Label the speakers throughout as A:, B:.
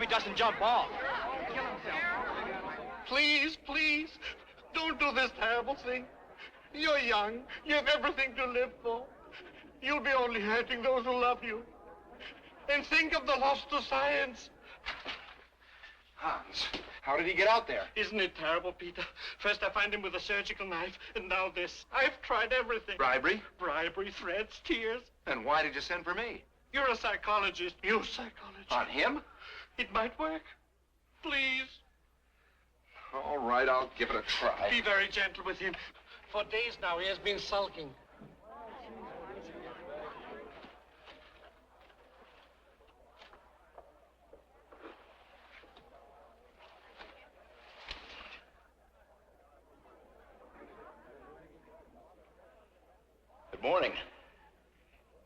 A: he doesn't jump off.
B: Please, please, don't do this terrible thing. You're young. You have everything to live for. You'll be only hurting those who love you. And think of the loss to science.
A: Hans, how did he get out there?
B: Isn't it terrible, Peter? First I find him with a surgical knife, and now this. I've tried everything.
A: Bribery?
B: Bribery, threats, tears.
A: Then why did you send for me?
B: You're a psychologist. You psychologist.
A: On him?
B: It might work. Please.
A: All right, I'll give it a try.
B: Be very gentle with him. For days now, he has been sulking.
A: Good morning.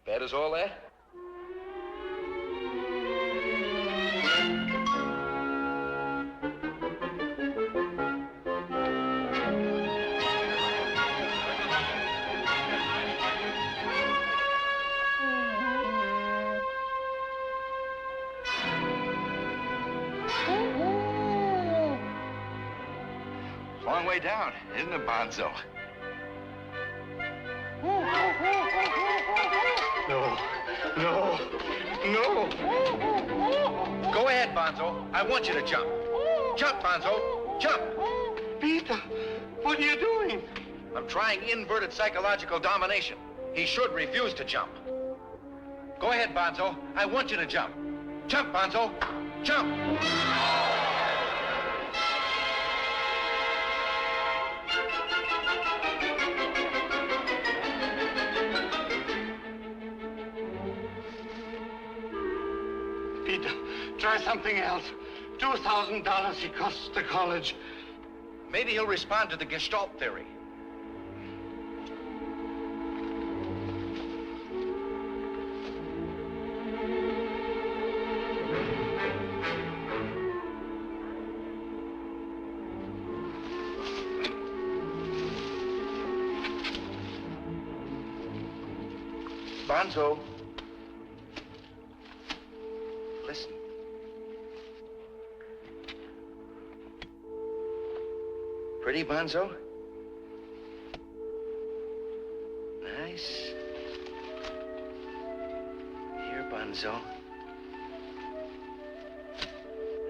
A: Bed is all there? Long way down, isn't it, Bonzo?
B: No. No. No.
A: Go ahead, Bonzo. I want you to jump. Jump, Bonzo. Jump.
B: Peter, what are you doing?
A: I'm trying inverted psychological domination. He should refuse to jump. Go ahead, Bonzo. I want you to jump. Jump, Bonzo. Jump.
B: Peter, try something else. $2,000 it costs the college.
A: Maybe he'll respond to the Gestalt theory. Bonzo. Listen. Pretty, Bonzo? Nice. Here, Bonzo.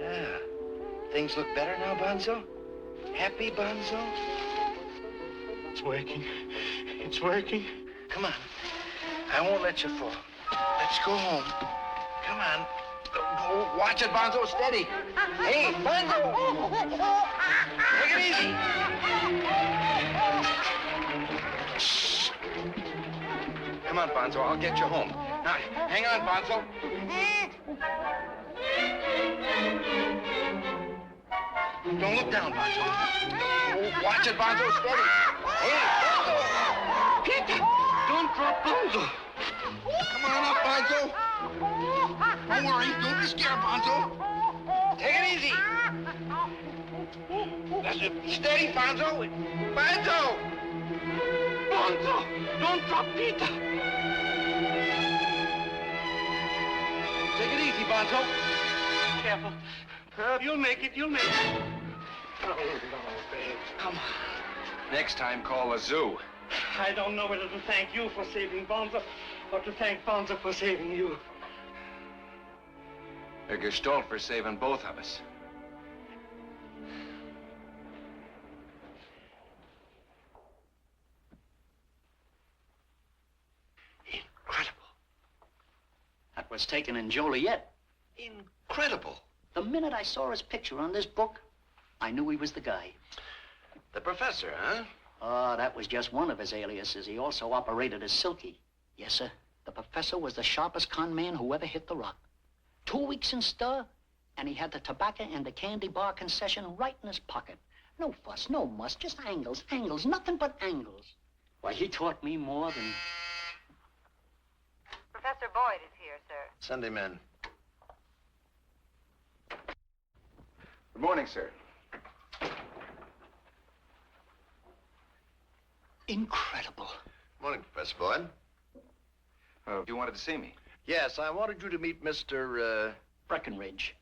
A: Ah, things look better now, Bonzo? Happy, Bonzo?
B: It's working. It's working.
A: Come on. I won't let you fall. Let's go home. Come on. Oh, watch it, Bonzo. Steady. Hey, Bonzo! Take it easy. Shh. Come on, Bonzo. I'll get you home. Now, hang on, Bonzo. Don't look down, Bonzo. Oh, watch it, Bonzo. Steady. Hey, Bonzo!
B: Peter, don't drop Bonzo.
A: Come on up, Bonzo. Don't worry. Don't be scared, Bonzo. Take it easy. That's it. Steady, Bonzo. Bonzo!
B: Bonzo, don't drop Peter.
A: Take it easy, Bonzo.
B: Careful. You'll make it. You'll make it. Oh, no, babe.
A: Come on. Next time, call a zoo.
B: I don't know whether to thank you for saving Bonzo or to thank Bonzo for saving you.
A: A Gestalt for saving both of us.
B: Incredible.
C: That was taken in Joliet.
B: Incredible.
C: The minute I saw his picture on this book, I knew he was the guy.
B: The professor, huh?
C: Oh, that was just one of his aliases. He also operated as Silky. Yes, sir. The professor was the sharpest con man who ever hit the rock. 2 weeks in stir, and he had the tobacco and the candy bar concession right in his pocket. No fuss, no muss, just angles, nothing but angles. Why, he taught me more than...
D: Professor Boyd is here, sir.
B: Send him in.
A: Good morning, sir.
C: Incredible.
B: Morning, Professor Boyd.
A: You wanted to see me?
B: Yes, I wanted you to meet Mr.
C: Breckenridge.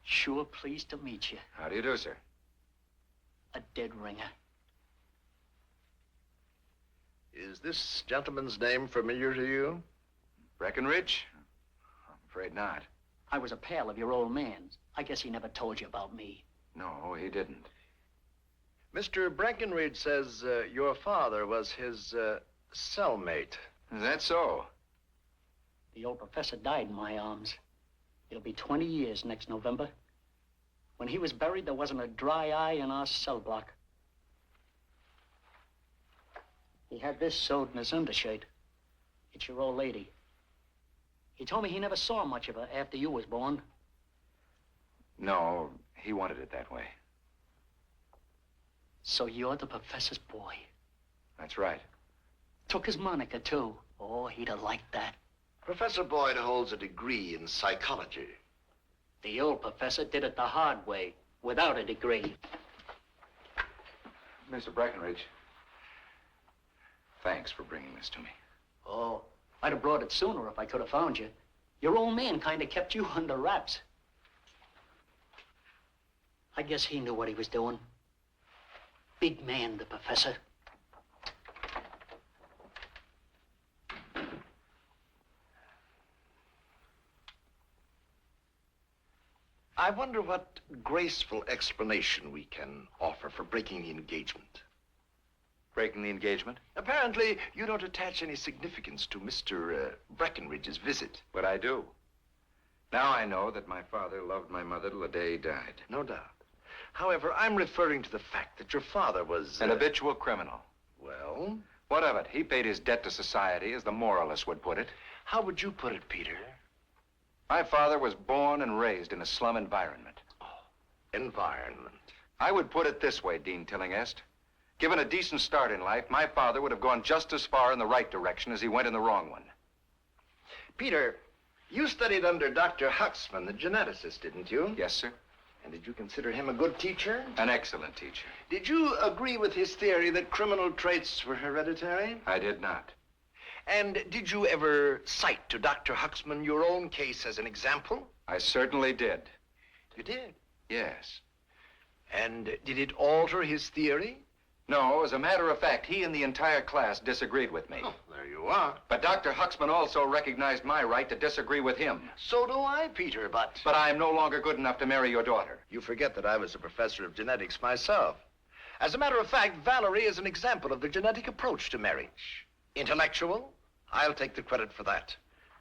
C: Sure pleased to meet you.
E: How do you do, sir?
C: A dead ringer.
A: Is this gentleman's name familiar to you?
E: Breckenridge? I'm afraid not.
C: I was a pal of your old man's. I guess he never told you about me.
E: No, he didn't.
A: Mr. Breckenridge says your father was his cellmate.
E: Is that so?
C: The old professor died in my arms. It'll be 20 years next November. When he was buried, there wasn't a dry eye in our cell block. He had this sewed in his undershirt. It's your old lady. He told me he never saw much of her after you was born.
E: No, he wanted it that way.
C: So you're the professor's boy.
E: That's right.
C: Took his moniker, too. Oh, he'd have liked that.
A: Professor Boyd holds a degree in psychology.
C: The old professor did it the hard way, without a degree.
E: Mr. Breckenridge, thanks for bringing this to me.
C: Oh, I'd have brought it sooner if I could have found you. Your old man kind of kept you under wraps. I guess he knew what he was doing. Big man, the professor.
A: I wonder what graceful explanation we can offer for breaking the engagement.
E: Breaking the engagement?
A: Apparently, you don't attach any significance to Mr. Breckenridge's visit.
E: But I do. Now I know that my father loved my mother till the day he died.
A: No doubt. However, I'm referring to the fact that your father was...
E: An habitual criminal.
A: Well?
E: What of it? He paid his debt to society, as the moralists would put it.
A: How would you put it, Peter?
E: My father was born and raised in a slum environment.
A: Oh, environment.
E: I would put it this way, Dean Tillinghast. Given a decent start in life, my father would have gone just as far in the right direction as he went in the wrong one.
A: Peter, you studied under Dr. Huxman, the geneticist, didn't you?
E: Yes, sir.
A: And did you consider him a good teacher?
E: An excellent teacher.
A: Did you agree with his theory that criminal traits were hereditary?
E: I did not.
A: And did you ever cite to Dr. Huxman your own case as an example?
E: I certainly did.
A: You did?
E: Yes.
A: And did it alter his theory?
E: No, as a matter of fact, he and the entire class disagreed with me.
A: Oh, there you are.
E: But Dr. Huxman also recognized my right to disagree with him.
A: So do I, Peter, but...
E: But I am no longer good enough to marry your daughter.
A: You forget that I was a professor of genetics myself. As a matter of fact, Valerie is an example of the genetic approach to marriage. Intellectual, I'll take the credit for that.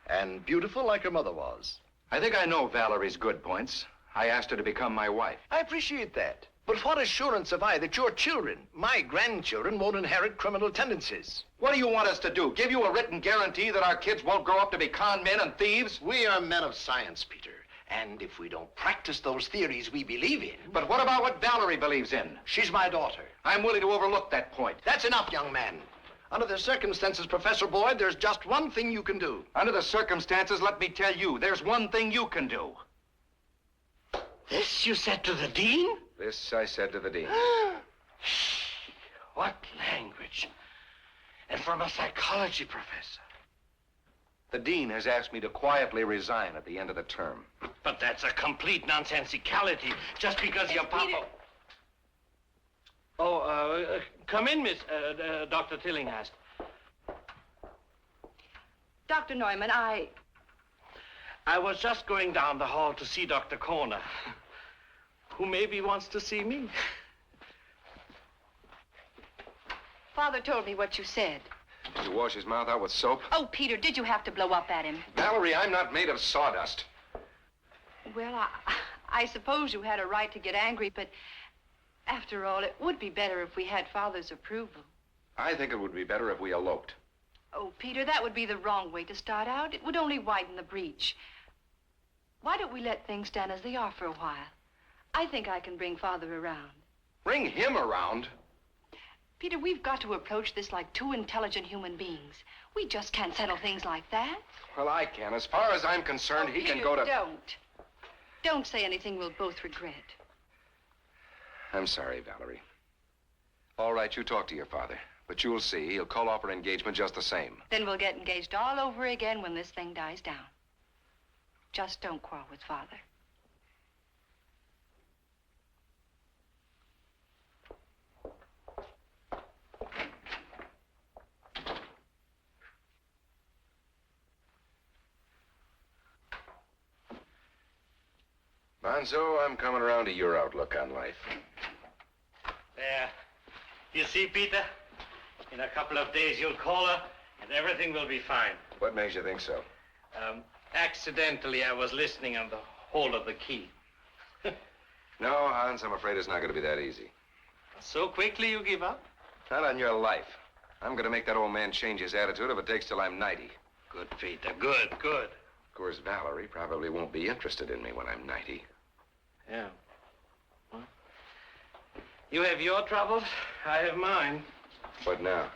A: And beautiful like her mother was.
E: I think I know Valerie's good points. I asked her to become my wife.
A: I appreciate that. But what assurance have I that your children, my grandchildren, won't inherit criminal tendencies?
E: What do you want us to do? Give you a written guarantee that our kids won't grow up to be con men and thieves?
A: We are men of science, Peter. And if we don't practice those theories we believe in...
E: But what about what Valerie believes in?
A: She's my daughter.
E: I'm willing to overlook that point.
A: That's enough, young man. Under the circumstances, Professor Boyd, there's just one thing you can do.
E: Under the circumstances, let me tell you, there's one thing you can do.
A: This you said to the dean?
E: This I said to the dean.
A: What language. And from a psychology professor.
E: The dean has asked me to quietly resign at the end of the term.
B: But that's a complete nonsensicality, just because your papa...
D: Peter.
B: Oh, come in, Miss, Dr. Tillinghast.
D: Dr. Neumann,
B: I was just going down the hall to see Dr. Corner, who maybe wants to see me.
D: Father told me what you said.
E: Did you wash his mouth out with soap?
D: Oh, Peter, did you have to blow up at him?
E: Valerie, I'm not made of sawdust.
D: Well, I suppose you had a right to get angry, but after all, it would be better if we had Father's approval.
E: I think it would be better if we eloped.
D: Oh, Peter, that would be the wrong way to start out. It would only widen the breach. Why don't we let things stand as they are for a while? I think I can bring Father around.
E: Bring him around?
D: Peter, we've got to approach this like two intelligent human beings. We just can't settle things like that.
E: Well, I can. As far as I'm concerned, he
D: Peter,
E: can go to...
D: Don't say anything we'll both regret.
E: I'm sorry, Valerie. All right, you talk to your father. But you'll see, he'll call off our engagement just the same.
D: Then we'll get engaged all over again when this thing dies down. Just don't quarrel with Father.
E: Bonzo, I'm coming around to your outlook on life.
F: There. You see, Peter? In a couple of days, you'll call her, and everything will be fine.
E: What makes you think so?
F: Accidentally, I was listening on the hole of the key.
E: No, Hans, I'm afraid it's not going to be that easy.
F: So quickly you give up?
E: Not on your life. I'm going to make that old man change his attitude if it takes till I'm 90.
F: Good, Peter. Good, good.
E: Of course, Valerie probably won't be interested in me when I'm 90.
F: Yeah. Well, you have your troubles. I have mine.
E: What now?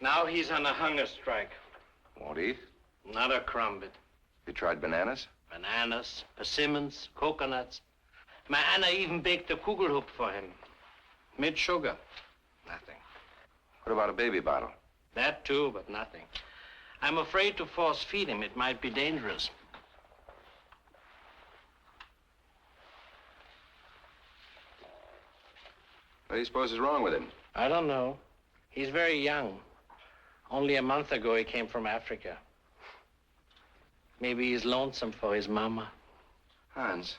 F: Now he's on a hunger strike.
E: Won't eat?
F: Not a crumb bit.
E: You tried bananas?
F: Bananas, persimmons, coconuts. My Anna even baked a kugelhoop for him. Mid sugar. Nothing.
E: What about a baby bottle?
F: That too, but nothing. I'm afraid to force feed him. It might be dangerous.
E: What do you suppose is wrong with him?
F: I don't know. He's very young. Only a month ago he came from Africa. Maybe he's lonesome for his mama.
E: Hans,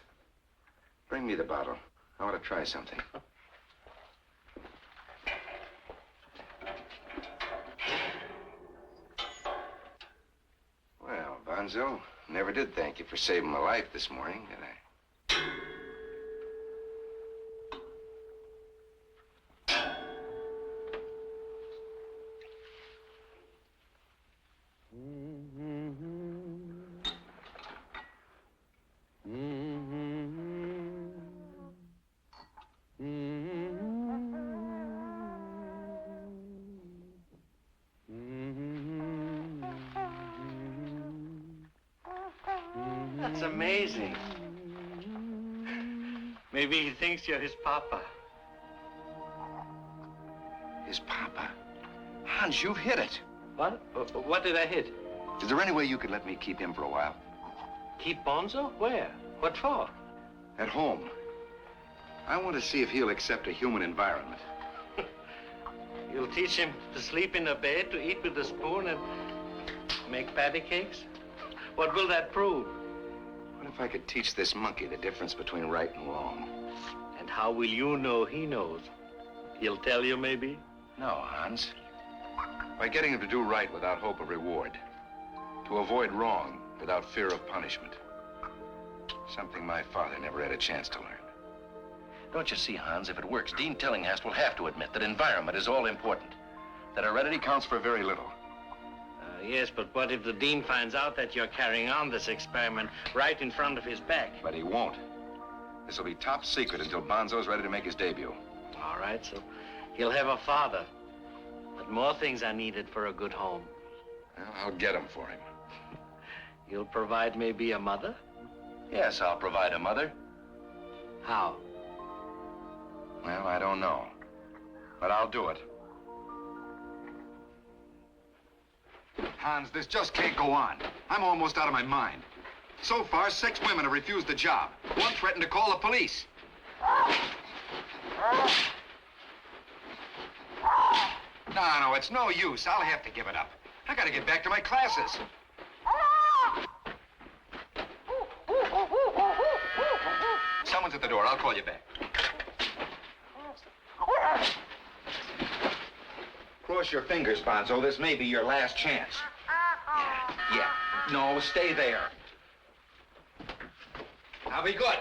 E: bring me the bottle. I want to try something. Well, Bonzo, never did thank you for saving my life this morning, did I?
F: That's amazing. Maybe he thinks you're his papa.
E: His papa? Hans, you've hit it.
F: What? What did I hit?
E: Is there any way you could let me keep him for a while?
F: Keep Bonzo? Where? What for?
E: At home. I want to see if he'll accept a human environment.
F: You'll teach him to sleep in a bed, to eat with a spoon, and make patty cakes? What will that prove?
E: What if I could teach this monkey the difference between right and wrong?
F: And how will you know he knows? He'll tell you, maybe?
E: No, Hans. By getting him to do right without hope of reward. To avoid wrong without fear of punishment. Something my father never had a chance to learn.
A: Don't you see, Hans, if it works, Dean Tillinghast will have to admit that environment is all important. That heredity counts for very little.
F: Yes, but what if the dean finds out that you're carrying on this experiment right in front of his back?
E: But he won't. This will be top secret until Bonzo's ready to make his debut.
F: All right, so he'll have a father. But more things are needed for a good home.
E: Well, I'll get him for him.
F: You'll provide maybe a mother?
A: Yes, I'll provide a mother.
F: How?
E: Well, I don't know. But I'll do it. Hans, this just can't go on. I'm almost out of my mind. So far, 6 women have refused the job. One threatened to call the police. No, it's no use. I'll have to give it up. I gotta get back to my classes. Someone's at the door. I'll call you back. Cross your fingers, Bonzo. This may be your last chance. Yeah. No, stay there. I'll be good.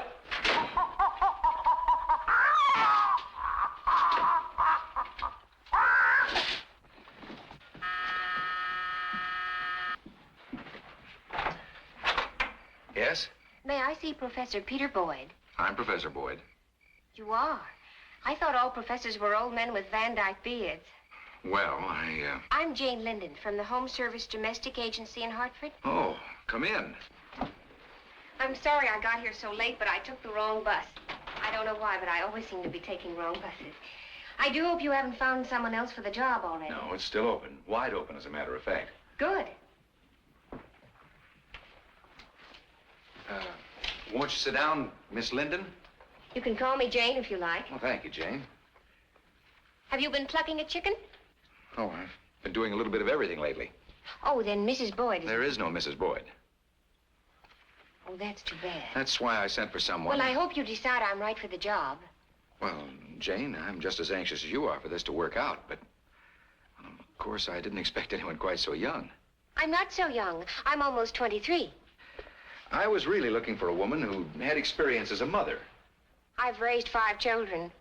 E: Yes?
G: May I see Professor Peter Boyd?
E: I'm Professor Boyd.
G: You are? I thought all professors were old men with Van Dyke beards.
E: Well,
G: I'm Jane Linden from the Home Service Domestic Agency in Hartford.
E: Oh, come in.
G: I'm sorry I got here so late, but I took the wrong bus. I don't know why, but I always seem to be taking wrong buses. I do hope you haven't found someone else for the job already.
E: No, it's still open. Wide open, as a matter of fact.
G: Good.
E: Won't you sit down, Miss Linden?
G: You can call me Jane if you like.
E: Well, thank you, Jane.
G: Have you been plucking a chicken?
E: Oh, I've been doing a little bit of everything lately.
G: Oh, then Mrs. Boyd is...
E: There is no Mrs. Boyd.
G: Oh, that's too bad.
E: That's why I sent for someone.
G: Well, I hope you decide I'm right for the job.
E: Well, Jane, I'm just as anxious as you are for this to work out, but... Of course, I didn't expect anyone quite so young.
G: I'm not so young. I'm almost 23.
E: I was really looking for a woman who had experience as a mother.
G: I've raised 5 children.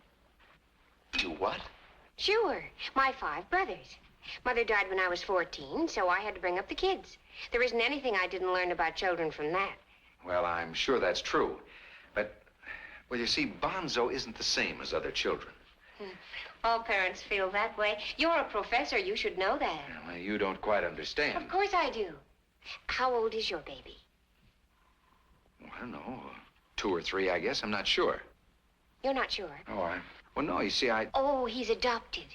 E: You what?
G: Sure. My 5 brothers. Mother died when I was 14, so I had to bring up the kids. There isn't anything I didn't learn about children from that.
E: Well, I'm sure that's true. But, well, you see, Bonzo isn't the same as other children.
G: All parents feel that way. You're a professor. You should know that.
E: Well, you don't quite understand.
G: Of course I do. How old is your baby?
E: Well, I don't know. 2 or 3, I guess. I'm not sure.
G: You're not sure?
E: Oh, well, no, you see,
G: Oh, he's adopted.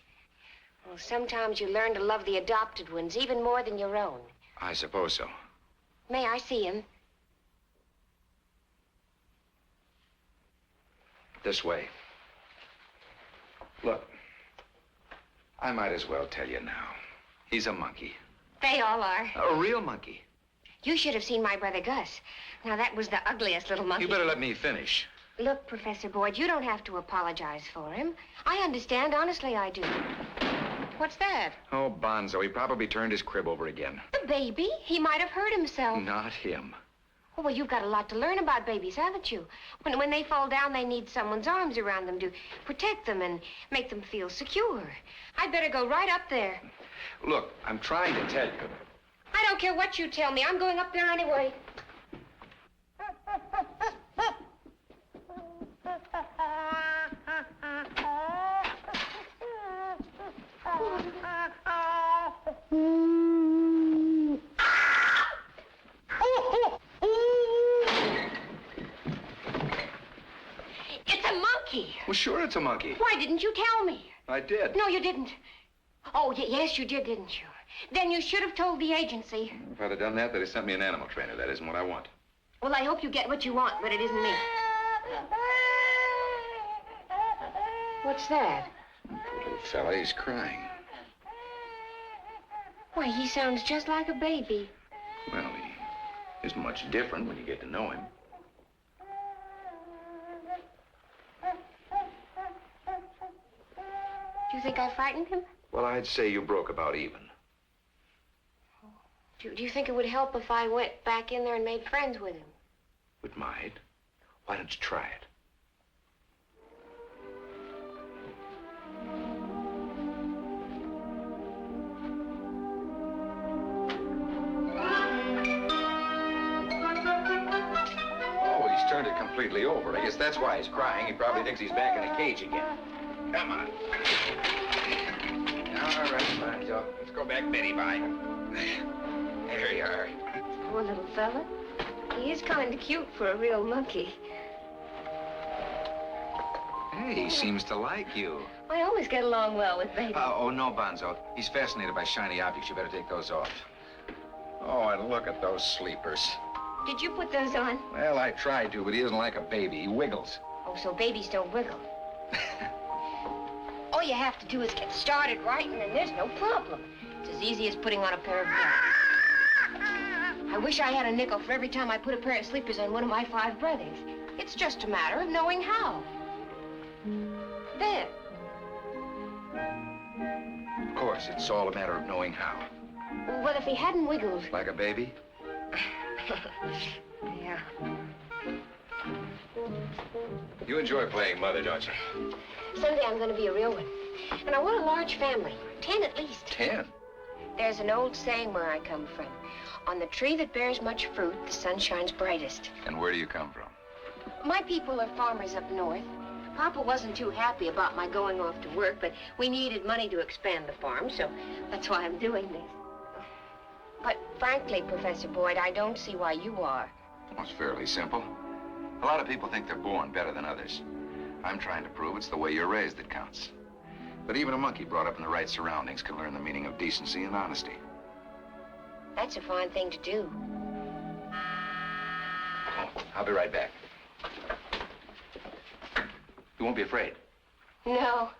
G: Well, sometimes you learn to love the adopted ones even more than your own.
E: I suppose so.
G: May I see him?
E: This way. Look, I might as well tell you now. He's a monkey.
G: They all are.
E: A real monkey.
G: You should have seen my brother Gus. Now, that was the ugliest little monkey.
E: You better let me finish.
G: Look, Professor Boyd, you don't have to apologize for him. I understand. Honestly, I do. What's that?
E: Oh, Bonzo, he probably turned his crib over again.
G: The baby? He might have hurt himself.
E: Not him.
G: Oh, well, you've got a lot to learn about babies, haven't you? When they fall down, they need someone's arms around them to protect them and make them feel secure. I'd better go right up there.
E: Look, I'm trying to tell you.
G: I don't care what you tell me. I'm going up there anyway. It's a monkey.
E: Well, sure it's a monkey.
G: Why didn't you tell me?
E: I did.
G: No, you didn't. Oh, yes, you did, didn't you? Then you should have told the agency.
E: If I'd have done that, they'd have sent me an animal trainer. That isn't what I want.
G: Well, I hope you get what you want, but it isn't me. What's that?
E: Poor little fella, he's crying.
G: Why, he sounds just like a baby.
E: Well, he isn't much different when you get to know him.
G: Do you think I frightened him?
E: Well, I'd say you broke about even.
G: Do you think it would help if I went back in there and made friends with him?
E: It might. Why don't you try it? Oh, he's turned it completely over. I guess that's why he's crying. He probably thinks he's back in a cage again. Come on. All right, Bonzo. Let's go back Betty by. There you are.
G: Poor little fella. He is kind of cute for a real monkey.
E: Hey, he seems to like you.
G: I always get along well with babies.
E: Oh, no, Bonzo. He's fascinated by shiny objects. You better take those off. Oh, and look at those sleepers.
G: Did you put those on?
E: Well, I tried to, but he isn't like a baby. He wiggles.
G: Oh, so babies don't wiggle. All you have to do is get started right, and then there's no problem. It's as easy as putting on a pair of gloves. I wish I had a nickel for every time I put a pair of sleepers on one of my 5 brothers. It's just a matter of knowing how. There.
E: Of course, it's all a matter of knowing how.
G: Well, if he hadn't wiggled...
E: Like a baby?
G: Yeah.
E: You enjoy playing mother, don't you?
G: Someday I'm going to be a real one. And I want a large family. 10 at least.
E: 10?
G: There's an old saying where I come from. On the tree that bears much fruit, the sun shines brightest.
E: And where do you come from?
G: My people are farmers up north. Papa wasn't too happy about my going off to work, but we needed money to expand the farm, so that's why I'm doing this. But frankly, Professor Boyd, I don't see why you are.
E: Well, it's fairly simple. A lot of people think they're born better than others. I'm trying to prove it's the way you're raised that counts. But even a monkey brought up in the right surroundings can learn the meaning of decency and honesty.
G: That's a fine thing to do.
E: Oh, I'll be right back. You won't be afraid.
G: No.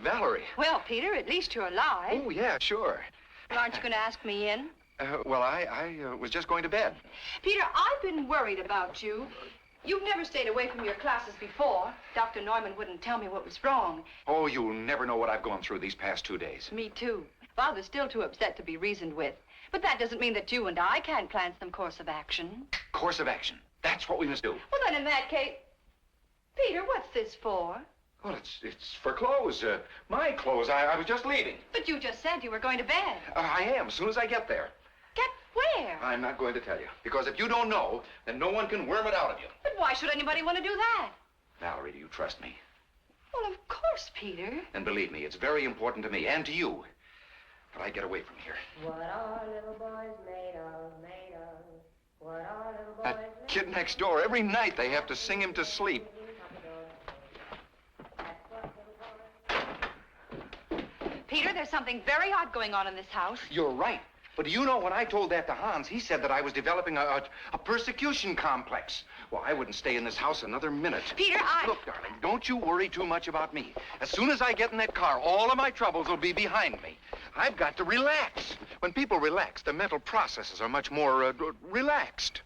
E: Valerie.
D: Well, Peter, at least you're alive.
E: Oh, yeah, sure.
D: Well, aren't you going to ask me in?
E: Well, I was just going to bed.
D: Peter, I've been worried about you. You've never stayed away from your classes before. Dr. Norman wouldn't tell me what was wrong.
E: Oh, you'll never know what I've gone through these past 2 days.
D: Me too. Father's still too upset to be reasoned with. But that doesn't mean that you and I can't plan some course of action.
E: Course of action. That's what we must do.
D: Well, then in that case... Peter, what's this for?
E: Well, it's for clothes. My clothes. I was just leaving.
D: But you just said you were going to bed.
E: I am, as soon as I get there.
D: Get where?
E: I'm not going to tell you. Because if you don't know, then no one can worm it out of you.
D: But why should anybody want to do that?
E: Valerie, do you trust me?
D: Well, of course, Peter.
E: And believe me, it's very important to me and to you that I get away from here.
G: What are little boys made of, made of? What are little boys
E: That kid next door, every night they have to sing him to sleep.
D: Peter, there's something very odd going on in this house.
E: You're right. But do you know, when I told that to Hans, he said that I was developing a persecution complex. Well, I wouldn't stay in this house another minute.
D: Peter,
E: Look, darling, don't you worry too much about me. As soon as I get in that car, all of my troubles will be behind me. I've got to relax. When people relax, their mental processes are much more relaxed.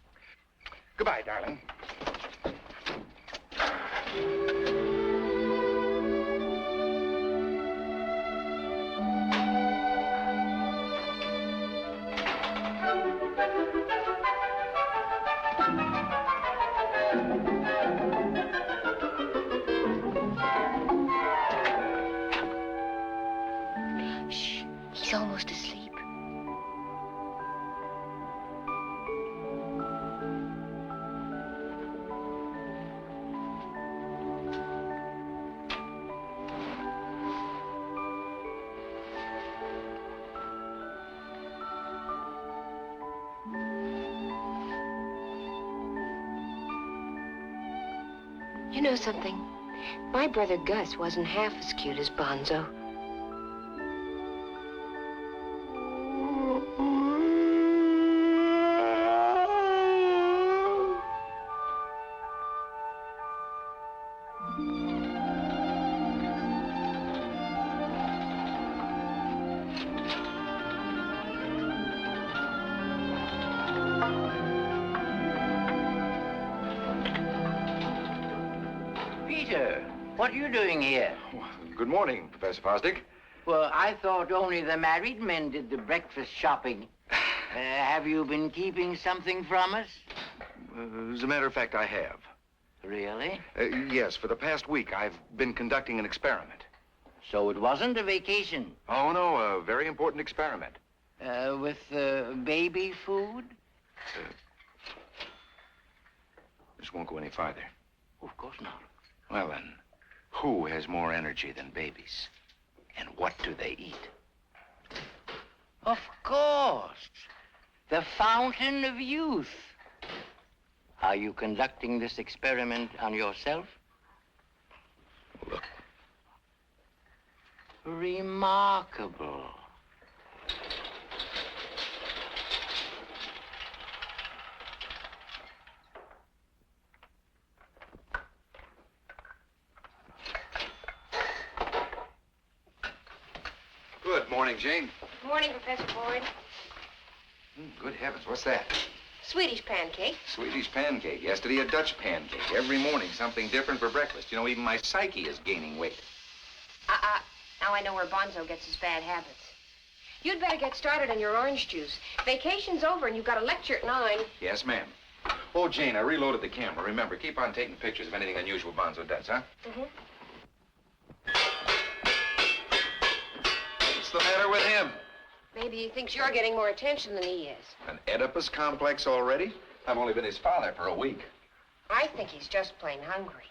E: Goodbye, darling.
G: Shh, he's almost asleep. You know something? My brother Gus wasn't half as cute as Bonzo.
H: Peter, what are you doing here?
E: Well, good morning, Professor Fosdick.
H: Well, I thought only the married men did the breakfast shopping. Have you been keeping something from us?
E: As a matter of fact, I have.
H: Really?
E: Yes, for the past week, I've been conducting an experiment.
H: So it wasn't a vacation?
E: Oh, no, a very important experiment.
H: With baby food?
E: This won't go any farther.
H: Of course not.
E: Well, then, who has more energy than babies? And what do they eat?
H: Of course. The fountain of youth. Are you conducting this experiment on yourself?
E: Look.
H: Remarkable.
E: Good morning, Jane.
G: Morning, Professor Boyd.
E: Good heavens, what's that?
G: Swedish pancake.
E: Swedish pancake. Yesterday, a Dutch pancake. Every morning, something different for breakfast. You know, even my psyche is gaining weight.
G: Now I know where Bonzo gets his bad habits. You'd better get started on your orange juice. Vacation's over and you've got a lecture at 9.
E: Yes, ma'am. Oh, Jane, I reloaded the camera. Remember, keep on taking pictures of anything unusual Bonzo does, huh?
G: Mm-hmm.
E: What's the matter with him?
G: Maybe he thinks you're getting more attention than he is.
E: An Oedipus complex already? I've only been his father for a week.
G: I think he's just plain hungry.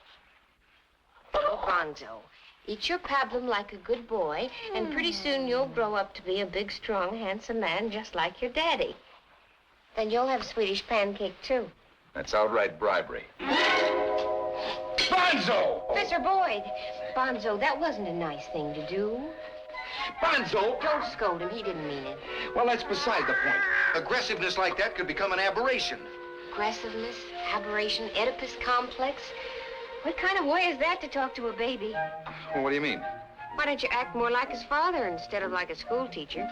G: Oh, Bonzo, eat your pablum like a good boy, and pretty soon you'll grow up to be a big, strong, handsome man just like your daddy. Then you'll have Swedish pancake, too.
E: That's outright bribery. Bonzo!
G: Professor Boyd, Bonzo, that wasn't a nice thing to do.
E: Bonzo!
G: Don't scold him. He didn't mean it.
E: Well, that's beside the point. Aggressiveness like that could become an aberration.
G: Aggressiveness, aberration, Oedipus complex. What kind of way is that to talk to a baby?
E: Well, what do you mean?
G: Why don't you act more like his father instead of like a school teacher?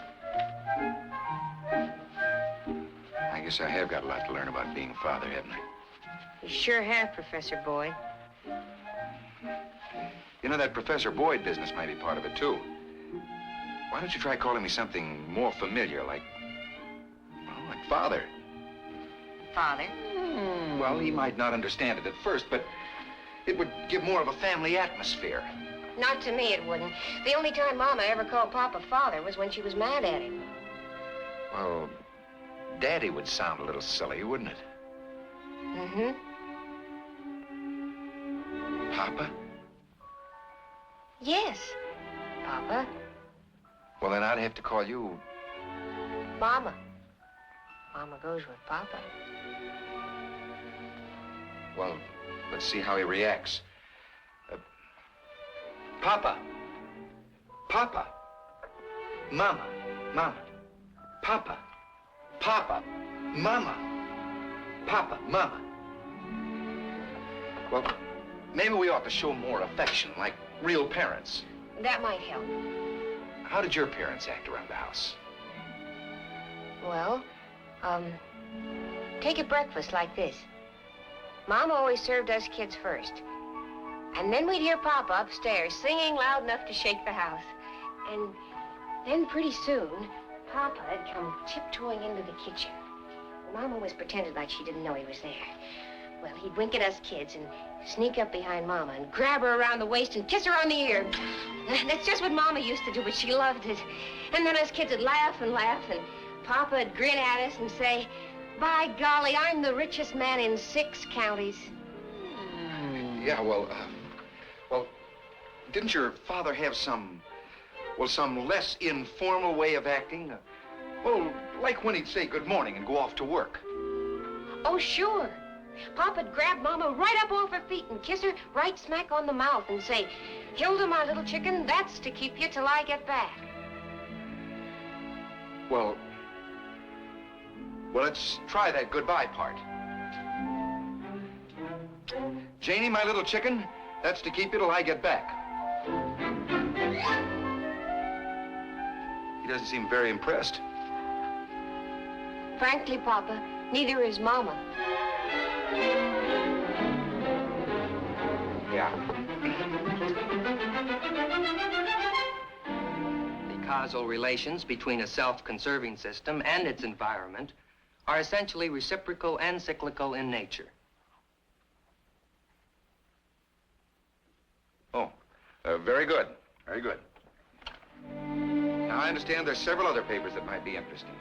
E: I guess I have got a lot to learn about being a father, haven't I?
G: You sure have, Professor Boyd.
E: You know, that Professor Boyd business might be part of it, too. Why don't you try calling me something more familiar, like, well, like father?
G: Father?
E: Well, he might not understand it at first, but it would give more of a family atmosphere.
G: Not to me, it wouldn't. The only time Mama ever called Papa father was when she was mad at him.
E: Well, Daddy would sound a little silly, wouldn't it?
G: Mm-hmm.
E: Papa?
G: Yes, Papa.
E: Well, then I'd have to call you...
G: Mama. Mama goes with Papa.
E: Well, let's see how he reacts. Papa. Papa. Mama. Mama. Papa. Papa. Mama. Papa. Mama. Well, maybe we ought to show more affection, like real parents.
G: That might help.
E: How did your parents act around the house?
G: Well, take a breakfast like this. Mama always served us kids first. And then we'd hear Papa upstairs singing loud enough to shake the house. And then pretty soon, Papa had come tiptoeing into the kitchen. Mama always pretended like she didn't know he was there. Well, he'd wink at us kids and sneak up behind Mama and grab her around the waist and kiss her on the ear. That's just what Mama used to do, but she loved it. And then us kids would laugh and laugh, and Papa'd grin at us and say, "By golly, I'm the richest man in 6 counties."
E: Yeah, well, didn't your father have some less informal way of acting? Well, like when he'd say good morning and go off to work.
G: Oh, sure. Papa'd grab Mama right up off her feet and kiss her right smack on the mouth and say, "Hilda, my little chicken, that's to keep you till I get back."
E: Well, let's try that goodbye part. Janie, my little chicken, that's to keep you till I get back. He doesn't seem very impressed.
G: Frankly, Papa, neither is Mama.
E: Yeah.
I: The causal relations between a self-conserving system and its environment are essentially reciprocal and cyclical in nature.
E: Oh, very good. Very good. Now, I understand there's several other papers that might be interesting.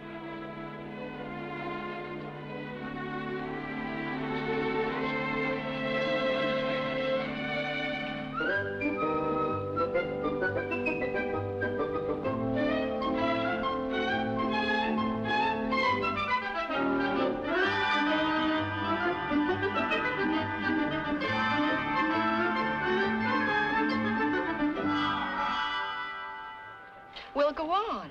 D: We'll go on.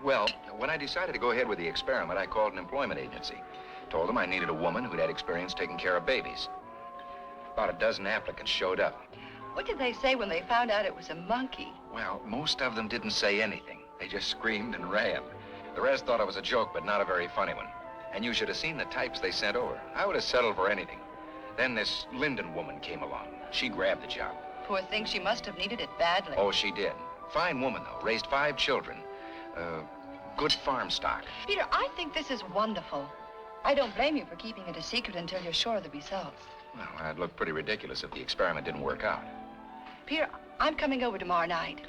E: Well, when I decided to go ahead with the experiment, I called an employment agency. Told them I needed a woman who'd had experience taking care of babies. About a dozen applicants showed up.
D: What did they say when they found out it was a monkey?
E: Well, most of them didn't say anything. They just screamed and ran. The rest thought it was a joke, but not a very funny one. And you should have seen the types they sent over. I would have settled for anything. Then this Linden woman came along. She grabbed the job.
D: Poor thing, she must have needed it badly.
E: Oh, she did. Fine woman, though. Raised 5 children. Good farm stock.
D: Peter, I think this is wonderful. I don't blame you for keeping it a secret until you're sure of the results.
E: Well, I'd look pretty ridiculous if the experiment didn't work out.
D: Peter, I'm coming over tomorrow night.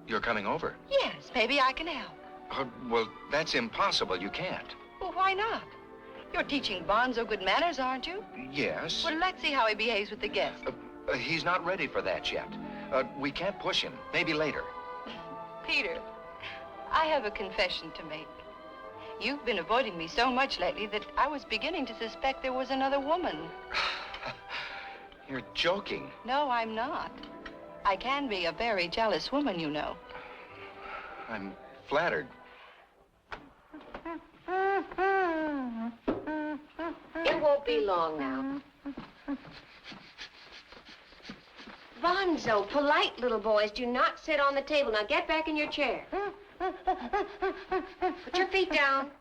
E: You're coming over?
D: Yes, maybe I can help.
E: Well, that's impossible. You can't.
D: Well, why not? You're teaching Bonzo good manners, aren't you?
E: Yes.
D: Well, let's see how he behaves with the guests.
E: He's not ready for that yet. We can't push him. Maybe later.
D: Peter, I have a confession to make. You've been avoiding me so much lately that I was beginning to suspect there was another woman.
E: You're joking.
D: No, I'm not. I can be a very jealous woman, you know.
E: I'm flattered.
G: It won't be long now. Bonzo, polite little boys do not sit on the table. Now get back in your chair. Put your feet down.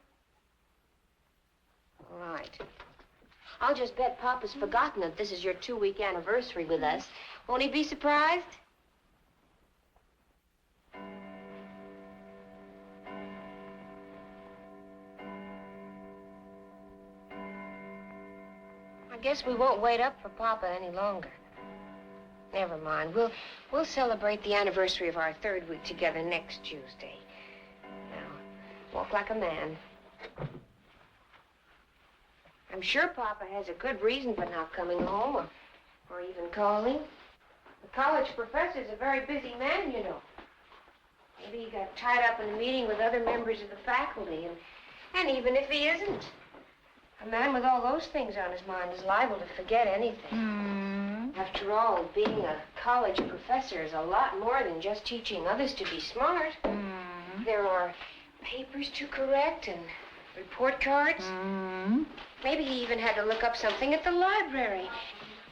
G: All right. I'll just bet Papa's forgotten that this is your 2-week anniversary with us. Won't he be surprised? I guess we won't wait up for Papa any longer. Never mind. We'll celebrate the anniversary of our 3rd week together next Tuesday. Now, walk like a man. I'm sure Papa has a good reason for not coming home or even calling. The college professor's a very busy man, you know. Maybe he got tied up in a meeting with other members of the faculty, and even if he isn't, a man with all those things on his mind is liable to forget anything. After all, being a college professor is a lot more than just teaching others to be smart. There are papers to correct and report cards. Maybe he even had to look up something at the library.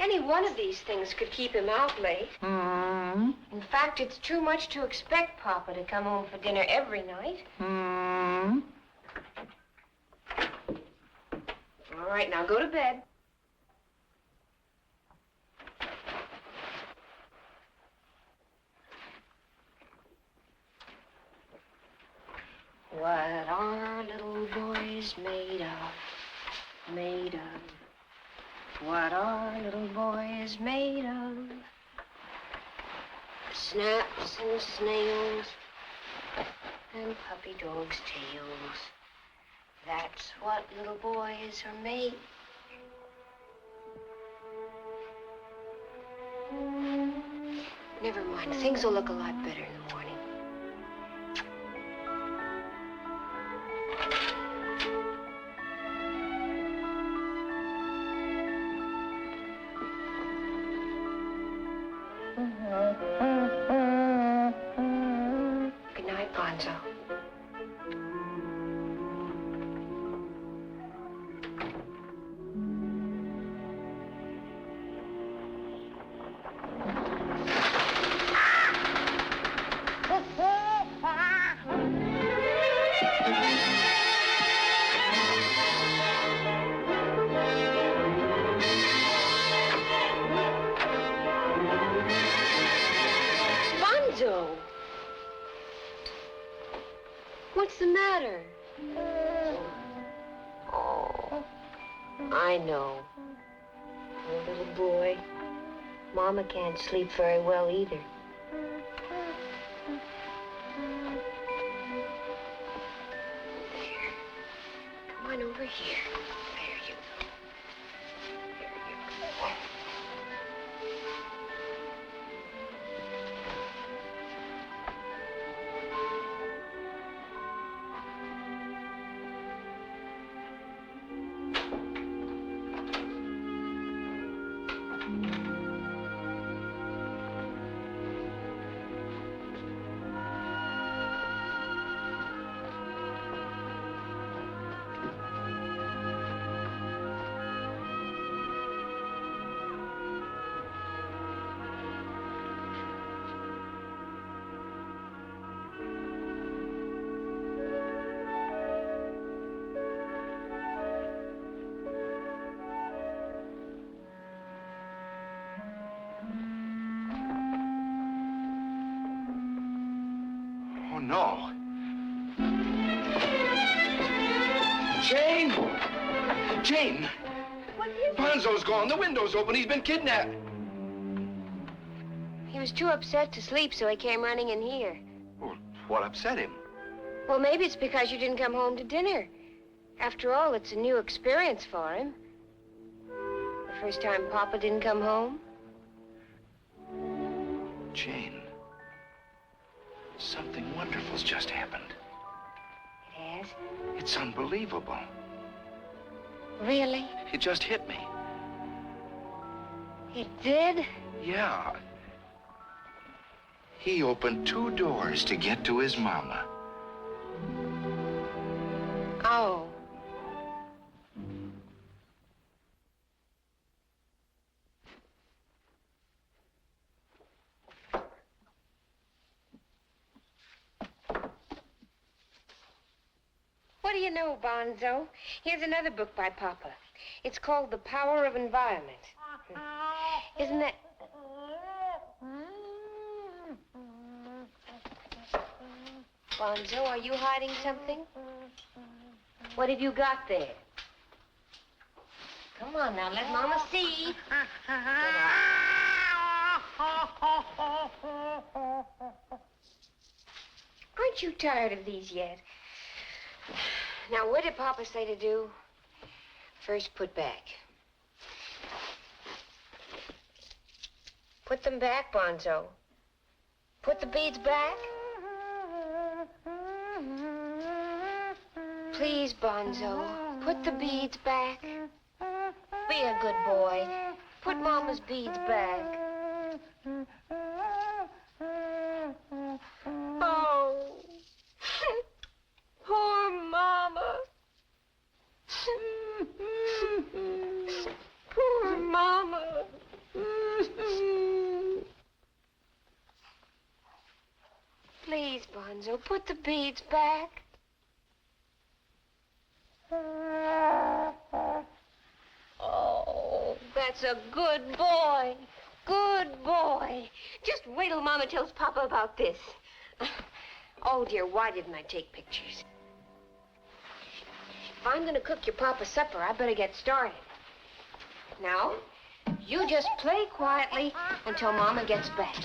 G: Any one of these things could keep him out late. In fact, it's too much to expect Papa to come home for dinner every night. All right, now go to bed. What are little boys made of? Made of? What are little boys made of? Snaps and snails and puppy dogs' tails. That's what little boys are made. Never mind. Things will look a lot better in the morning. Good night, Bonzo. Bonzo! What's the matter? Oh, I know. Poor little boy. Mama can't sleep very well either. There. Come on over here. There you go. There you go.
E: Oh, no. Jane! Jane!
G: What is it?
E: Bonzo's gone. The window's open. He's been kidnapped.
G: He was too upset to sleep, so he came running in here.
E: Well, what upset him?
G: Well, maybe it's because you didn't come home to dinner. After all, it's a new experience for him. The first time Papa didn't come home.
E: Jane, something wonderful's just happened.
G: It has?
E: It's unbelievable.
G: Really?
E: It just hit me.
G: It did?
E: Yeah. He opened 2 doors to get to his mama.
G: Oh. do you know, Bonzo? Here's another book by Papa. It's called The Power of Environment. Isn't that... Bonzo, are you hiding something? What have you got there? Come on now, let Mama see. Aren't you tired of these yet? Now, what did Papa say to do? First, put back. Put them back, Bonzo. Put the beads back. Please, Bonzo, put the beads back. Be a good boy. Put Mama's beads back. Oh, poor Mama. Poor Mama. Please, Bonzo, put the beads back. Oh, that's a good boy. Good boy. Just wait till Mama tells Papa about this. Oh, dear, why didn't I take pictures? If I'm going to cook your Papa supper, I better get started. Now, you just play quietly until Mama gets back.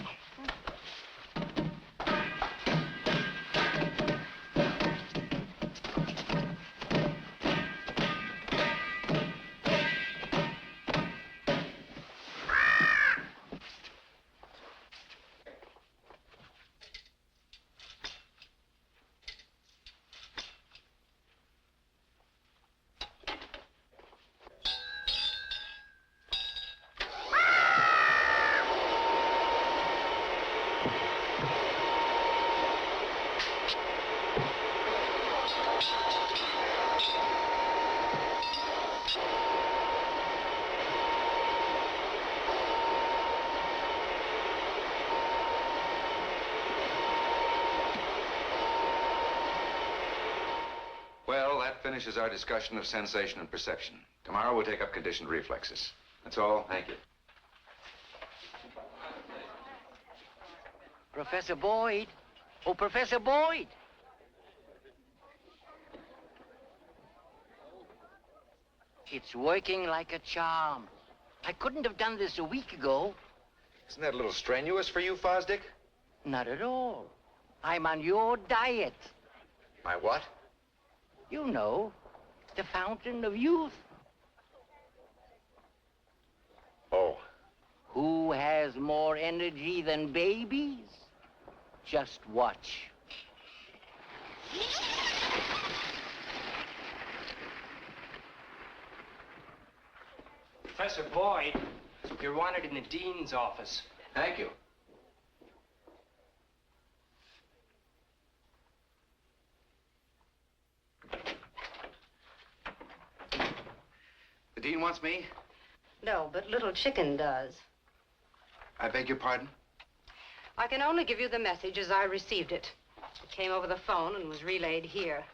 E: Well, that finishes our discussion of sensation and perception. Tomorrow we'll take up conditioned reflexes. That's all. Thank you.
H: Professor Boyd. Oh, Professor Boyd. It's working like a charm. I couldn't have done this a week ago.
E: Isn't that a little strenuous for you, Fosdick?
H: Not at all. I'm on your diet.
E: My what?
H: You know, the fountain of youth.
E: Oh.
H: Who has more energy than babies? Just watch.
I: Professor Boyd, you're wanted in the dean's office.
E: Thank you. The dean wants me?
D: No, but Little Chicken does.
E: I beg your pardon?
D: I can only give you the message as I received it. It came over the phone and was relayed here.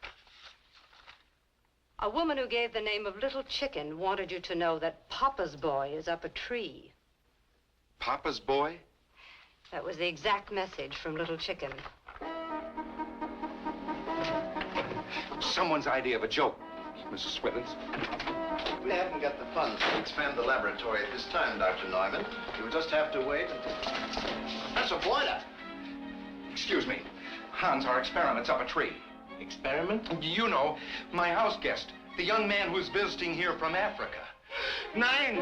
D: A woman who gave the name of Little Chicken wanted you to know that Papa's boy is up a tree.
E: Papa's boy?
D: That was the exact message from Little Chicken.
E: Someone's idea of a joke, Mrs. Swithins.
A: We haven't got the funds to expand the laboratory at this time, Dr. Neumann. You'll just have to wait until... That's a boiler.
E: Excuse me. Hans, our experiment's up a tree.
F: Experiment?
E: You know, my house guest, the young man who's visiting here from Africa.
F: Nine!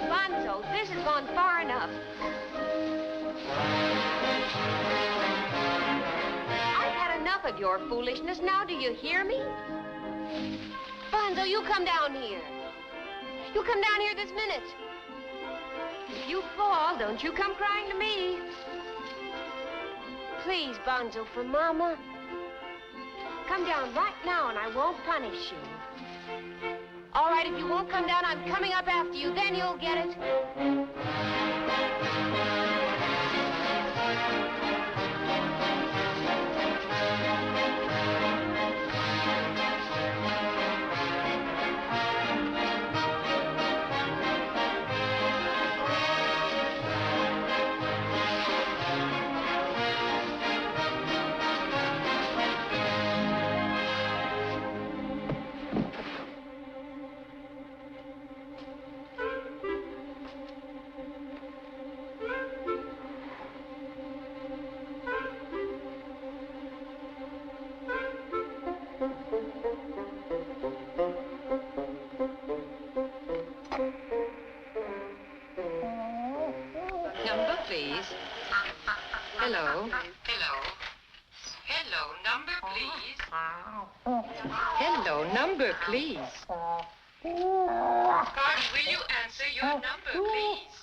G: Bonzo, this has gone far enough. I've had enough of your foolishness. Now do you hear me? Bonzo, you come down here. You come down here this minute. If you fall, don't you come crying to me. Please, Bonzo, for Mama. Come down right now and I won't punish you. All right, if you won't come down, I'm coming up after you. Then you'll get it.
J: Number, please. Hello. Hello. Hello, number, please. Hello, number, please. Pardon, will you answer your number, please?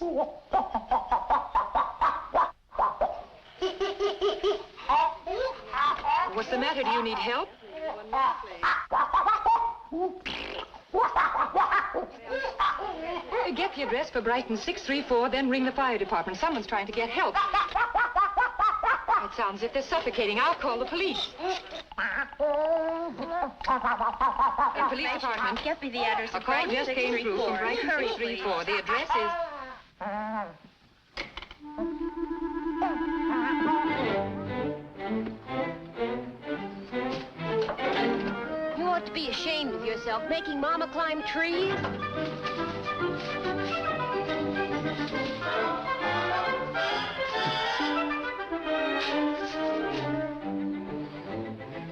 J: What's the matter? Do you need help? Get the address for Brighton 634, then ring the fire department. Someone's trying to get help. It sounds as if they're suffocating. I'll call the police. Police department.
G: Get me the address
J: A call just came through from Brighton 634. The address is...
G: You ought to be ashamed of yourself, making Mama climb trees.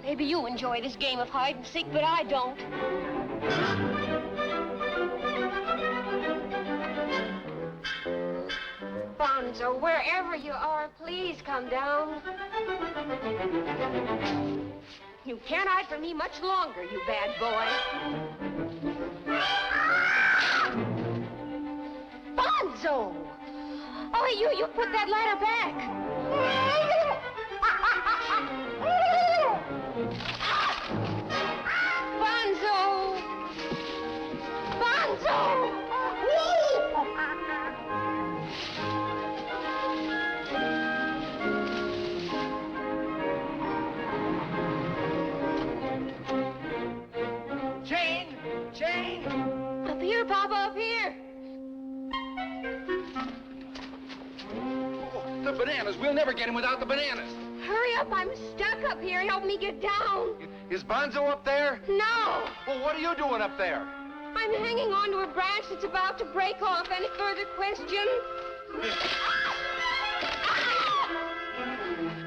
G: Maybe you enjoy this game of hide and seek, but I don't. Bonzo, wherever you are, please come down. You can't hide from me much longer, you bad boy. Bonzo! Oh, hey, you put that ladder back. Bonzo! Bonzo!
E: Jane!
G: Up here, Papa, up here.
E: Oh, the bananas. We'll never get him without the bananas.
G: Hurry up, I'm stuck up here. Help me get down.
E: Is Bonzo up there?
G: No!
E: Well, what are you doing up there?
G: I'm hanging on to a branch that's about to break off. Any further questions?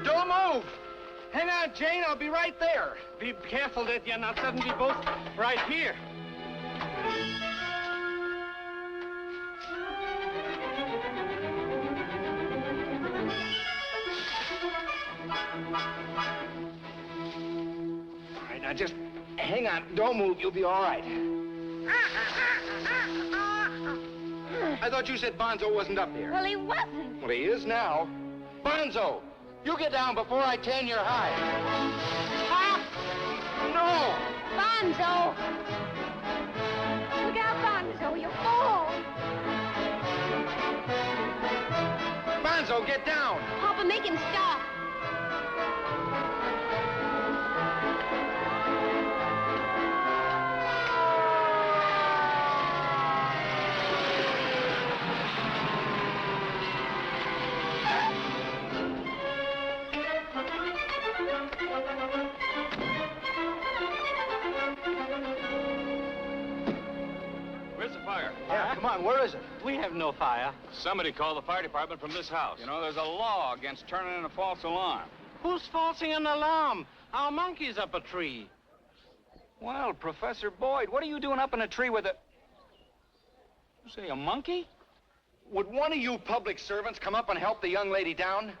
E: Don't move! Hang on, Jane. I'll be right there.
F: Be careful that you're not suddenly both right here.
E: All right, now just hang on. Don't move. You'll be all right. I thought you said Bonzo wasn't up here.
G: Well, he wasn't.
E: Well, he is now. Bonzo, you get down before I tan your hide. No!
G: Bonzo! Look out, Bonzo, you fall.
E: Bonzo, get down!
G: Papa, make him stop.
E: Yeah, come on, where is it?
F: We have no fire.
K: Somebody call the fire department from this house. You know, there's a law against turning in a false alarm.
F: Who's falsing an alarm? Our monkey's up a tree.
K: Well, Professor Boyd, what are you doing up in a tree with a... You say a monkey?
E: Would one of you public servants come up and help the young lady down?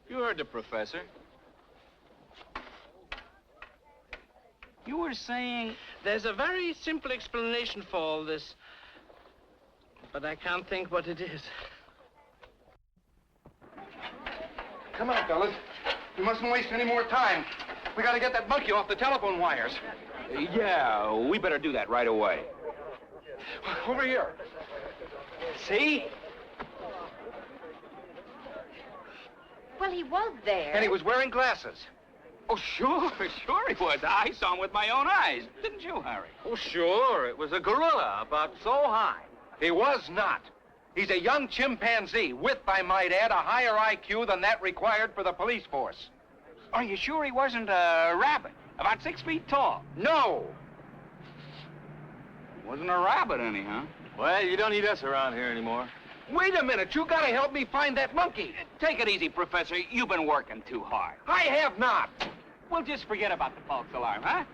K: You heard the professor. You were saying...
F: There's a very simple explanation for all this, but I can't think what it is.
E: Come on, fellas. We mustn't waste any more time. We gotta get that monkey off the telephone wires.
K: Yeah, we better do that right away.
E: Over here.
K: See?
G: Well, he was there.
E: And he was wearing glasses.
K: Oh, sure he was. I saw him with my own eyes. Didn't you, Harry?
F: Oh, sure. It was a gorilla about so high.
E: He was not. He's a young chimpanzee with, I might add, a higher IQ than that required for the police force.
K: Are you sure he wasn't a rabbit? About 6 feet tall?
E: No.
K: Wasn't a rabbit any, huh?
F: Well, you don't need us around here anymore.
E: Wait a minute. You gotta help me find that monkey.
K: Take it easy, Professor. You've been working too hard.
E: I have not.
K: We'll just forget about the false alarm, huh?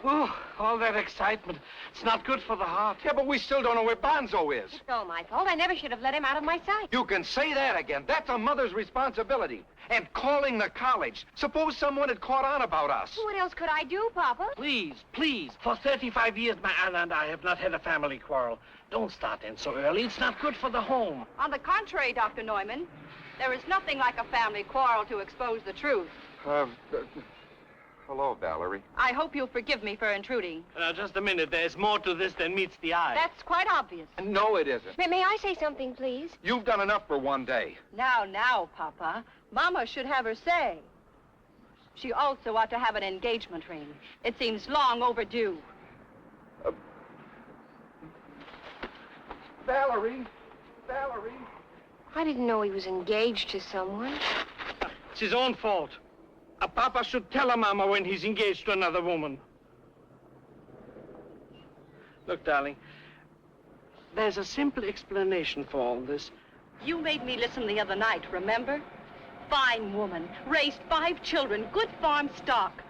F: Oh, all that excitement. It's not good for the heart.
E: Yeah, but we still don't know where Bonzo is.
G: It's all my fault. I never should have let him out of my sight.
E: You can say that again. That's a mother's responsibility. And calling the college. Suppose someone had caught on about us.
G: What else could I do, Papa?
F: Please, please. For 35 years, my Anna and I have not had a family quarrel. Don't start in so early. It's not good for the home.
D: On the contrary, Dr. Neumann, there is nothing like a family quarrel to expose the truth.
E: Hello, Valerie.
D: I hope you'll forgive me for intruding.
F: Now, just a minute. There's more to this than meets the eye.
D: That's quite obvious.
E: No, it isn't.
G: May I say something, please?
E: You've done enough for one day.
D: Now, Papa. Mama should have her say. She also ought to have an engagement ring. It seems long overdue.
E: Valerie.
G: I didn't know he was engaged to someone.
F: It's his own fault. A papa should tell a mama when he's engaged to another woman. Look, darling, there's a simple explanation for all this.
D: You made me listen the other night, remember? Fine woman, raised 5 children, good farm stock.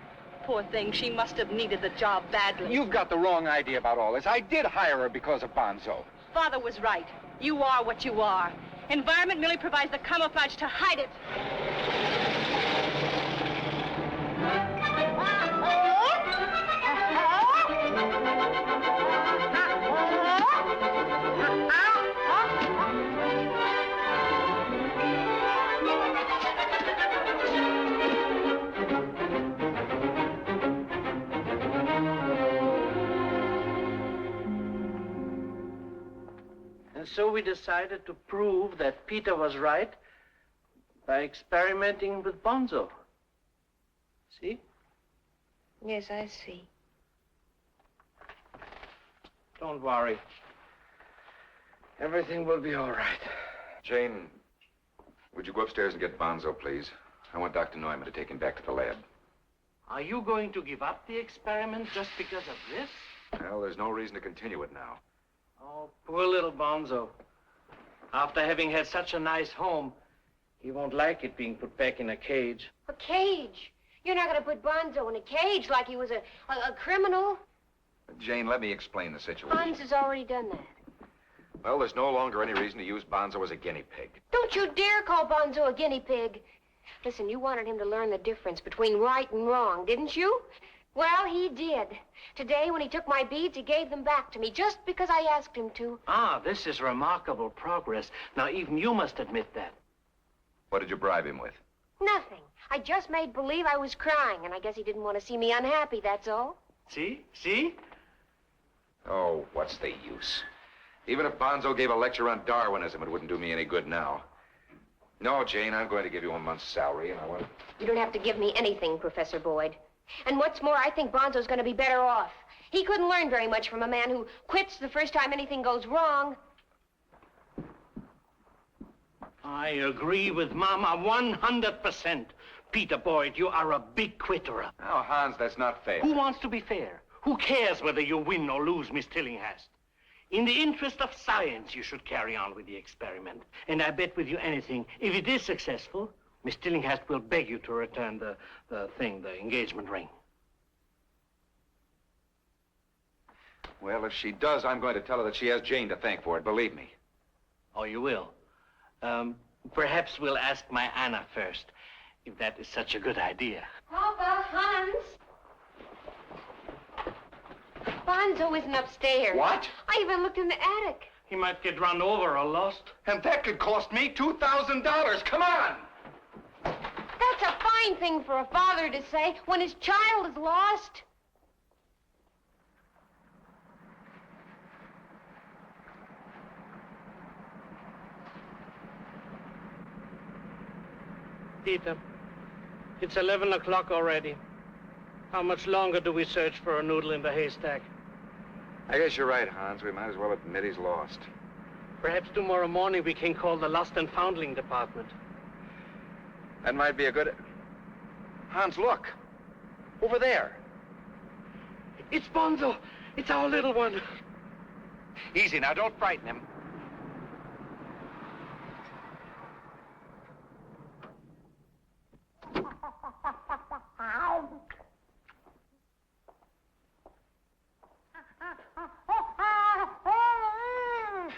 D: Poor thing, she must have needed the job badly.
E: You've got the wrong idea about all this. I did hire her because of Bonzo.
D: Father was right. You are what you are. Environment merely provides the camouflage to hide it.
F: And so we decided to prove that Peter was right by experimenting with Bonzo. See?
G: Yes, I see.
F: Don't worry. Everything will be all right.
E: Jane, would you go upstairs and get Bonzo, please? I want Dr. Neumann to take him back to the lab.
F: Are you going to give up the experiment just because of this?
E: Well, there's no reason to continue it now.
F: Oh, poor little Bonzo. After having had such a nice home, he won't like it being put back in a cage.
G: A cage? You're not going to put Bonzo in a cage like he was a criminal?
E: Jane, let me explain the situation.
G: Bonzo's already done that.
E: Well, there's no longer any reason to use Bonzo as a guinea pig.
G: Don't you dare call Bonzo a guinea pig. Listen, you wanted him to learn the difference between right and wrong, didn't you? Well, he did. Today, when he took my beads, he gave them back to me just because I asked him to.
F: Ah, this is remarkable progress. Now, even you must admit that.
E: What did you bribe him with?
G: Nothing. I just made believe I was crying, and I guess he didn't want to see me unhappy, that's all.
F: See? See?
E: Oh, what's the use? Even if Bonzo gave a lecture on Darwinism, it wouldn't do me any good now. No, Jane, I'm going to give you a month's salary, and I want...
G: You don't have to give me anything, Professor Boyd. And what's more, I think Bonzo's going to be better off. He couldn't learn very much from a man who quits the first time anything goes wrong.
F: I agree with Mama 100%. Peter Boyd, you are a big quitter.
E: Now, Hans, that's not fair.
F: Who wants to be fair? Who cares whether you win or lose, Miss Tillinghast? In the interest of science, you should carry on with the experiment. And I bet with you anything, if it is successful, Miss Tillinghast will beg you to return the engagement ring.
E: Well, if she does, I'm going to tell her that she has Jane to thank for it, believe me.
F: Oh, you will? Perhaps we'll ask my Anna first, if that is such a good idea.
G: Papa, Hans. Bonzo isn't upstairs.
E: What?
G: I even looked in the attic.
F: He might get run over or lost.
E: And that could cost me $2,000. Come on!
G: That's a fine thing for a father to say when his child is lost.
F: Peter, it's 11 o'clock already. How much longer do we search for a noodle in the haystack?
E: I guess you're right, Hans. We might as well admit he's lost.
F: Perhaps tomorrow morning we can call the Lost and Foundling department.
E: That might be a good... Hans, look. Over there.
F: It's Bonzo. It's our little one.
E: Easy now, don't frighten him.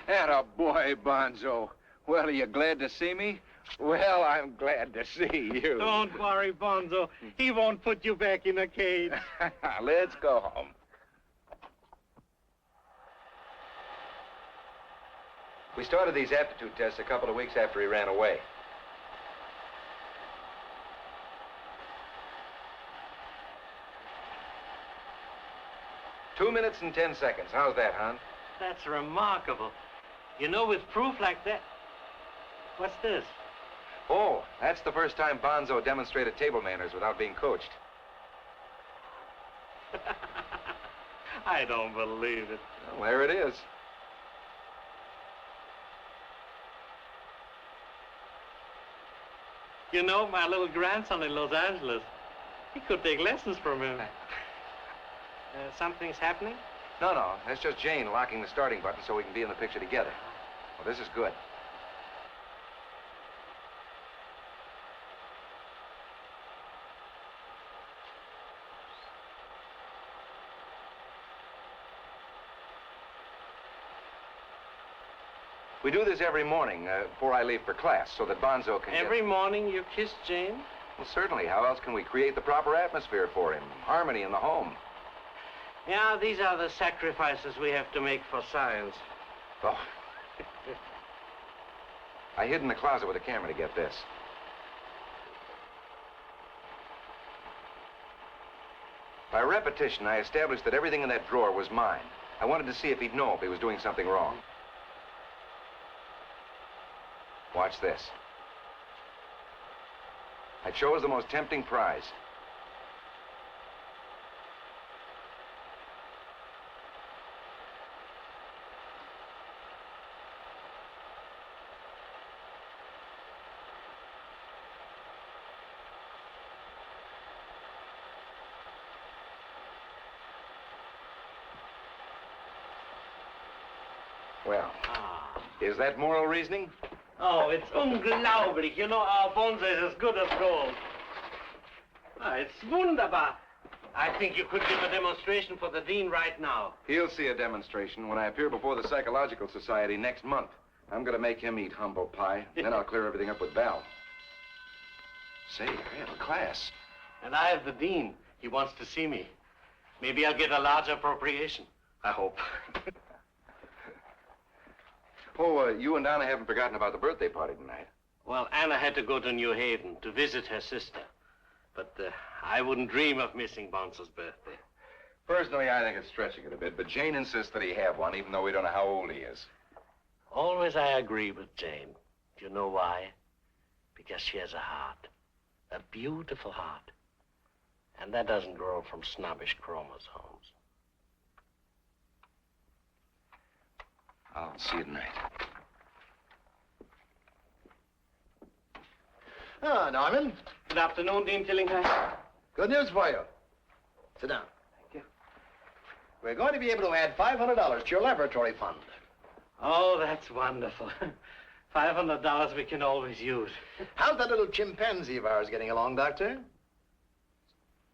E: Atta boy, Bonzo. Well, are you glad to see me? Well, I'm glad to see you.
F: Don't worry, Bonzo. He won't put you back in a cage.
E: Let's go home. We started these aptitude tests a couple of weeks after he ran away. Two minutes and 10 seconds. How's that, hon?
F: That's remarkable. You know, with proof like that... What's this?
E: Oh, that's the first time Bonzo demonstrated table manners without being coached.
F: I don't believe it.
E: Well, there it is.
F: You know, my little grandson in Los Angeles, he could take lessons from him. Something's happening?
E: No, that's just Jane locking the starting button so we can be in the picture together. Well, this is good. We do this every morning before I leave for class so that Bonzo can
F: Every morning you kiss Jane?
E: Well, certainly. How else can we create the proper atmosphere for him? Harmony in the home.
F: Yeah, these are the sacrifices we have to make for science.
E: Oh. I hid in the closet with a camera to get this. By repetition, I established that everything in that drawer was mine. I wanted to see if he'd know if he was doing something wrong. Watch this. I chose the most tempting prize. Well, is that moral reasoning?
F: Oh, it's unglaublich. You know, our Bonzo is as good as gold. Ah, it's wunderbar. I think you could give a demonstration for the dean right now.
E: He'll see a demonstration when I appear before the Psychological Society next month. I'm going to make him eat humble pie. Then I'll clear everything up with Val. Say, I have a class.
F: And I have the dean. He wants to see me. Maybe I'll get a large appropriation. I hope.
E: Oh, you and Anna haven't forgotten about the birthday party tonight.
F: Well, Anna had to go to New Haven to visit her sister. But I wouldn't dream of missing Bonzo's birthday.
E: Personally, I think it's stretching it a bit, but Jane insists that he have one, even though we don't know how old he is.
F: Always I agree with Jane. Do you know why? Because she has a heart. A beautiful heart. And that doesn't grow from snobbish chromosomes.
E: I'll see you tonight.
A: Ah, Norman.
F: Good afternoon, Dean Tillinghast.
A: Good news for you. Sit down.
F: Thank you.
A: We're going to be able to add $500 to your laboratory fund.
F: Oh, that's wonderful. $500 we can always use.
A: How's that little chimpanzee of ours getting along, Doctor?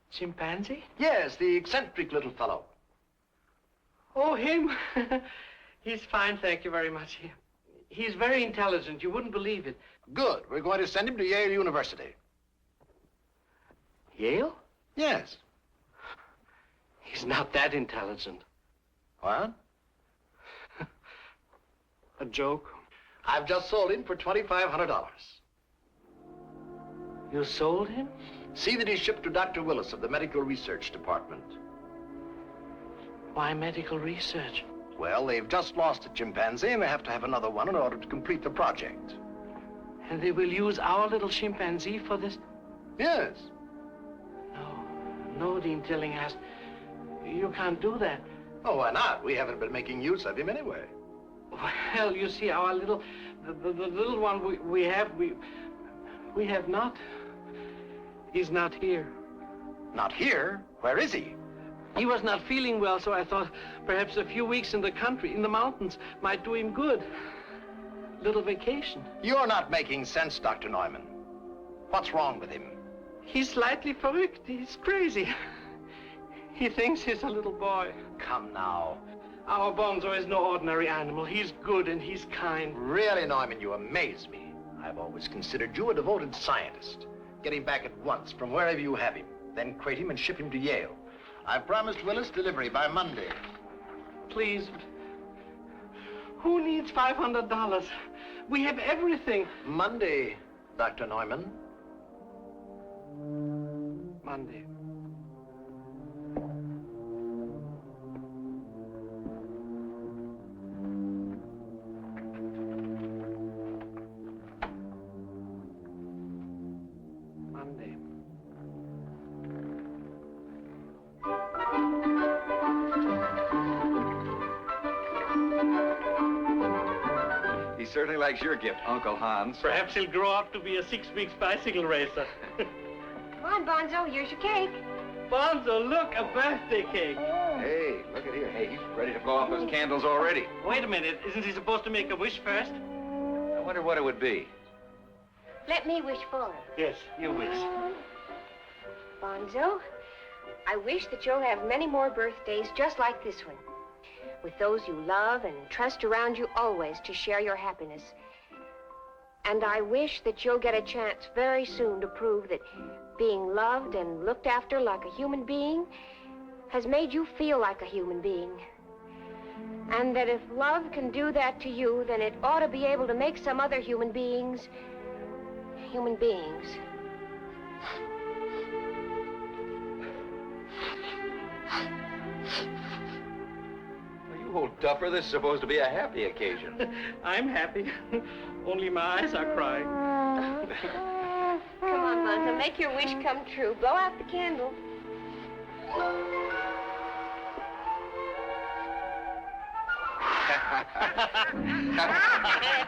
F: Chimpanzee?
A: Yes, the eccentric little fellow.
F: Oh, him? He's fine, thank you very much. He's very intelligent. You wouldn't believe it.
A: Good. We're going to send him to Yale University.
F: Yale?
A: Yes.
F: He's not that intelligent.
A: What?
F: A joke?
A: I've just sold him for $2,500.
F: You sold him?
A: See that he's shipped to Dr. Willis of the Medical Research Department.
F: Why medical research?
A: Well, they've just lost a chimpanzee, and they have to have another one in order to complete the project.
F: And they will use our little chimpanzee for this?
A: Yes.
F: No, Dean Tillinghast. You can't do that.
A: Oh, why not? We haven't been making use of him anyway.
F: Well, you see, our little... The little one we have not. He's not here.
A: Not here? Where is he?
F: He was not feeling well, so I thought perhaps a few weeks in the country, in the mountains, might do him good. Little vacation.
A: You're not making sense, Dr. Neumann. What's wrong with him?
F: He's slightly verrückt. He's crazy. He thinks he's a little boy.
A: Come now.
F: Our Bonzo is no ordinary animal. He's good and he's kind.
A: Really, Neumann, you amaze me. I've always considered you a devoted scientist. Get him back at once from wherever you have him. Then crate him and ship him to Yale. I've promised Willis delivery by Monday.
F: Please. Who needs $500? We have everything.
A: Monday, Dr. Neumann.
F: Monday. Monday.
E: He certainly likes your gift, Uncle Hans.
F: Perhaps he'll grow up to be a 6-week bicycle racer.
G: Come on, Bonzo, here's your cake.
F: Bonzo, look, a birthday cake.
E: Hey, look at here. Hey, he's ready to blow off those candles already.
F: Wait a minute, isn't he supposed to make a wish first?
E: I wonder what it would be.
G: Let me wish for him.
F: Yes, you wish.
G: Bonzo, I wish that you'll have many more birthdays just like this one, with those you love and trust around you always to share your happiness. And I wish that you'll get a chance very soon to prove that being loved and looked after like a human being has made you feel like a human being. And that if love can do that to you, then it ought to be able to make some other human beings human beings.
E: You old duffer, this is supposed to be a happy occasion.
F: I'm happy. Only my eyes are crying.
G: Come on, Bonzo, make your wish come true. Blow out the candle.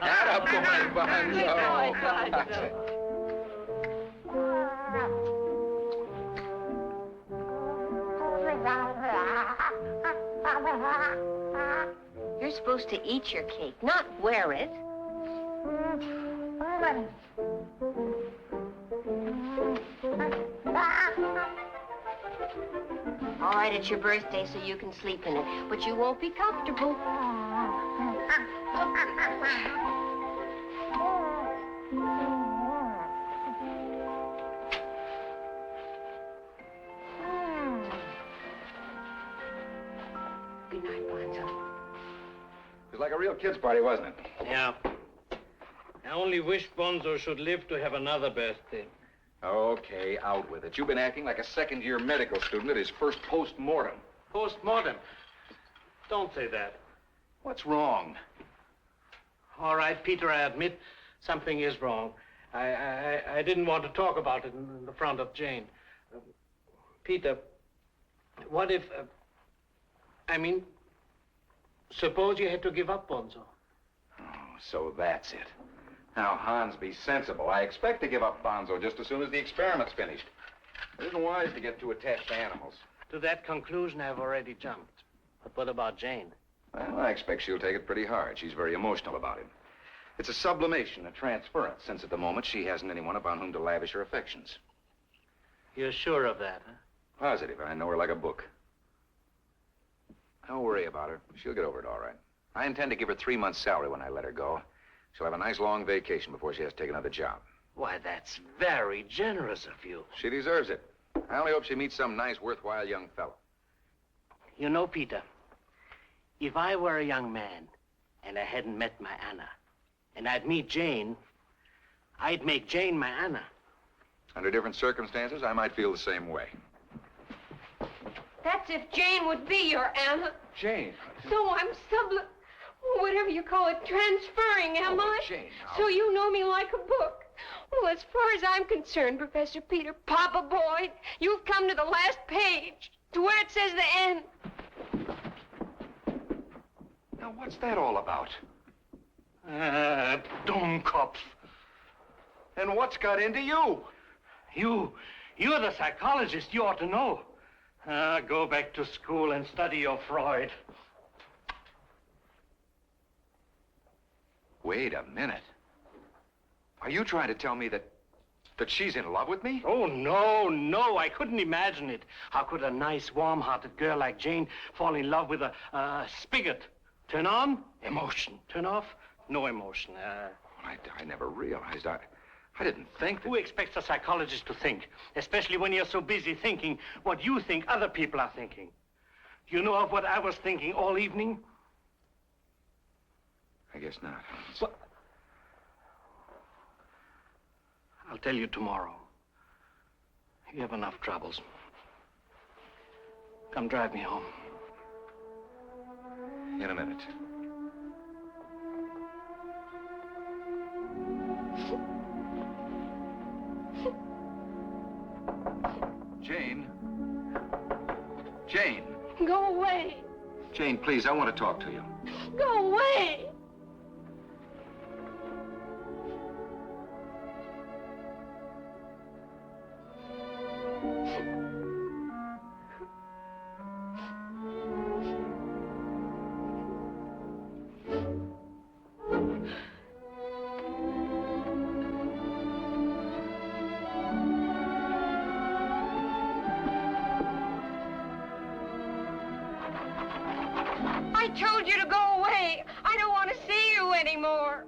E: Atta boy, Bonzo.
G: Good boy, Bonzo. You're supposed to eat your cake, not wear it. All right, it's your birthday, so you can sleep in it, but you won't be comfortable. Good night, Bonzo.
E: It was like a real kid's party, wasn't it?
F: Yeah. I only wish Bonzo should live to have another birthday.
E: Okay, out with it. You've been acting like a second-year medical student at his first post-mortem.
F: Post-mortem. Don't say that.
E: What's wrong?
F: All right, Peter, I admit something is wrong. I didn't want to talk about it in the front of Jane. Peter, what if... suppose you had to give up Bonzo.
E: Oh, so that's it. Now, Hans, be sensible. I expect to give up Bonzo just as soon as the experiment's finished. It isn't wise to get too attached to animals.
F: To that conclusion, I've already jumped. But what about Jane?
E: Well, I expect she'll take it pretty hard. She's very emotional about him. It's a sublimation, a transference, since at the moment she hasn't anyone upon whom to lavish her affections.
F: You're sure of that, huh?
E: Positive. I know her like a book. Don't worry about her. She'll get over it all right. I intend to give her 3 months' salary when I let her go. She'll have a nice long vacation before she has to take another job.
F: Why, that's very generous of you.
E: She deserves it. I only hope she meets some nice, worthwhile young fellow.
F: You know, Peter, if I were a young man and I hadn't met my Anna, and I'd meet Jane, I'd make Jane my Anna.
E: Under different circumstances, I might feel the same way.
G: That's if Jane would be your Anna.
E: Jane?
G: So I'm whatever you call it, transferring, am I?
E: Jane, now.
G: So you know me like a book. Well, as far as I'm concerned, Professor Peter, Papa Boyd, you've come to the last page, to where it says the end.
E: Now, what's that all about?
F: Dummkopf.
E: And what's got into you?
F: You're the psychologist. You ought to know. Go back to school and study your Freud.
E: Wait a minute. Are you trying to tell me that she's in love with me?
F: Oh, no, I couldn't imagine it. How could a nice, warm-hearted girl like Jane fall in love with a spigot? Turn on, emotion. Turn off, no emotion.
E: I never realized. I didn't think that...
F: Who expects a psychologist to think? Especially when you're so busy thinking what you think other people are thinking. Do you know of what I was thinking all evening?
E: I guess not.
F: Well, I'll tell you tomorrow. You have enough troubles. Come drive me home.
E: In a minute. Jane. Jane.
G: Go away.
E: Jane, please, I want to talk to you.
G: Go away. I told you to go away. I don't want to see you anymore.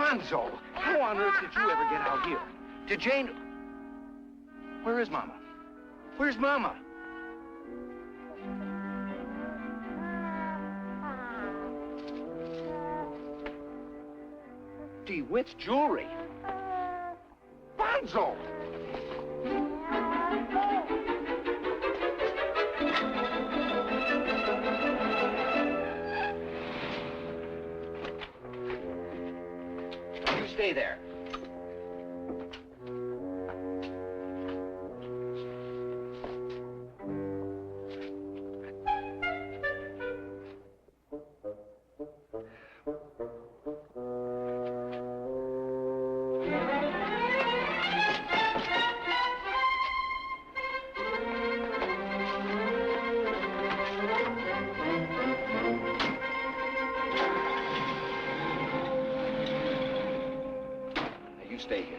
E: Bonzo, how on earth did you ever get out here? Did Jane... Where is Mama? Where's Mama? DeWitt's jewelry. Bonzo! You stay there. You stay here.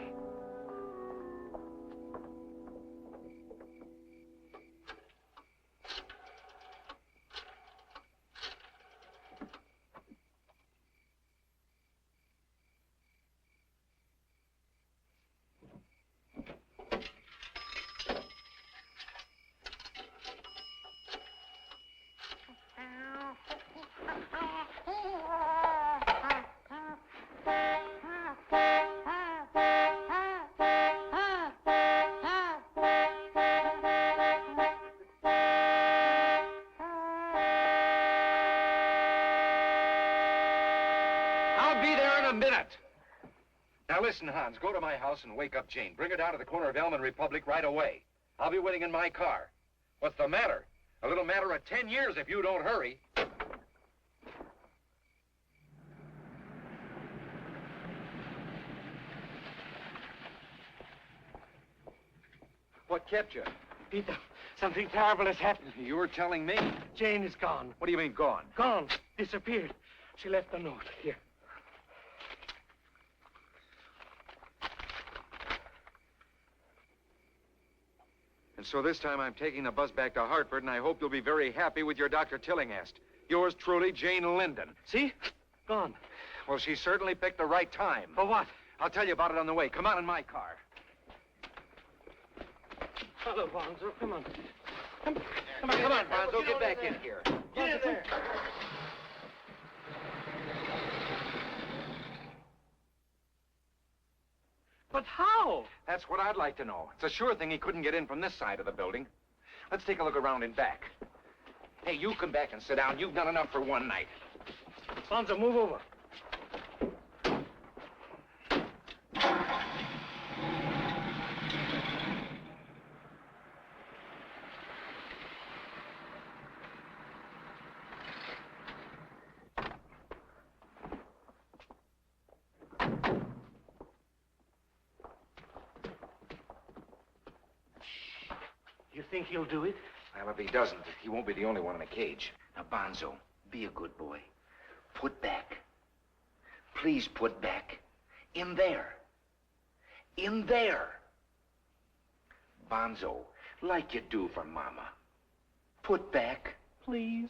E: I'll be there in a minute. Now listen, Hans, go to my house and wake up Jane. Bring her down to the corner of Elm and Republic right away. I'll be waiting in my car. What's the matter? A little matter of 10 years if you don't hurry. What kept you?
F: Peter, something terrible has happened.
E: You were telling me.
F: Jane is gone.
E: What do you mean, gone?
F: Gone. Disappeared. She left a note. Here.
E: And so this time I'm taking the bus back to Hartford, and I hope you'll be very happy with your Dr. Tillinghast. Yours truly, Jane Linden.
F: See? Gone.
E: Well, she certainly picked the right time.
F: For what?
E: I'll tell you about it on the way. Come on in my car.
F: Hello, Bonzo. Come on.
E: Come on, Bonzo. Get back in here.
F: Get in there. But how?
E: That's what I'd like to know. It's a sure thing he couldn't get in from this side of the building. Let's take a look around in back. Hey, you come back and sit down. You've done enough for one night.
F: Bonzo, move over. You think he'll do it?
E: Well, if he doesn't, he won't be the only one in a cage. Now, Bonzo, be a good boy. Put back. Please put back. In there. In there. Bonzo, like you do for Mama. Put back. Please.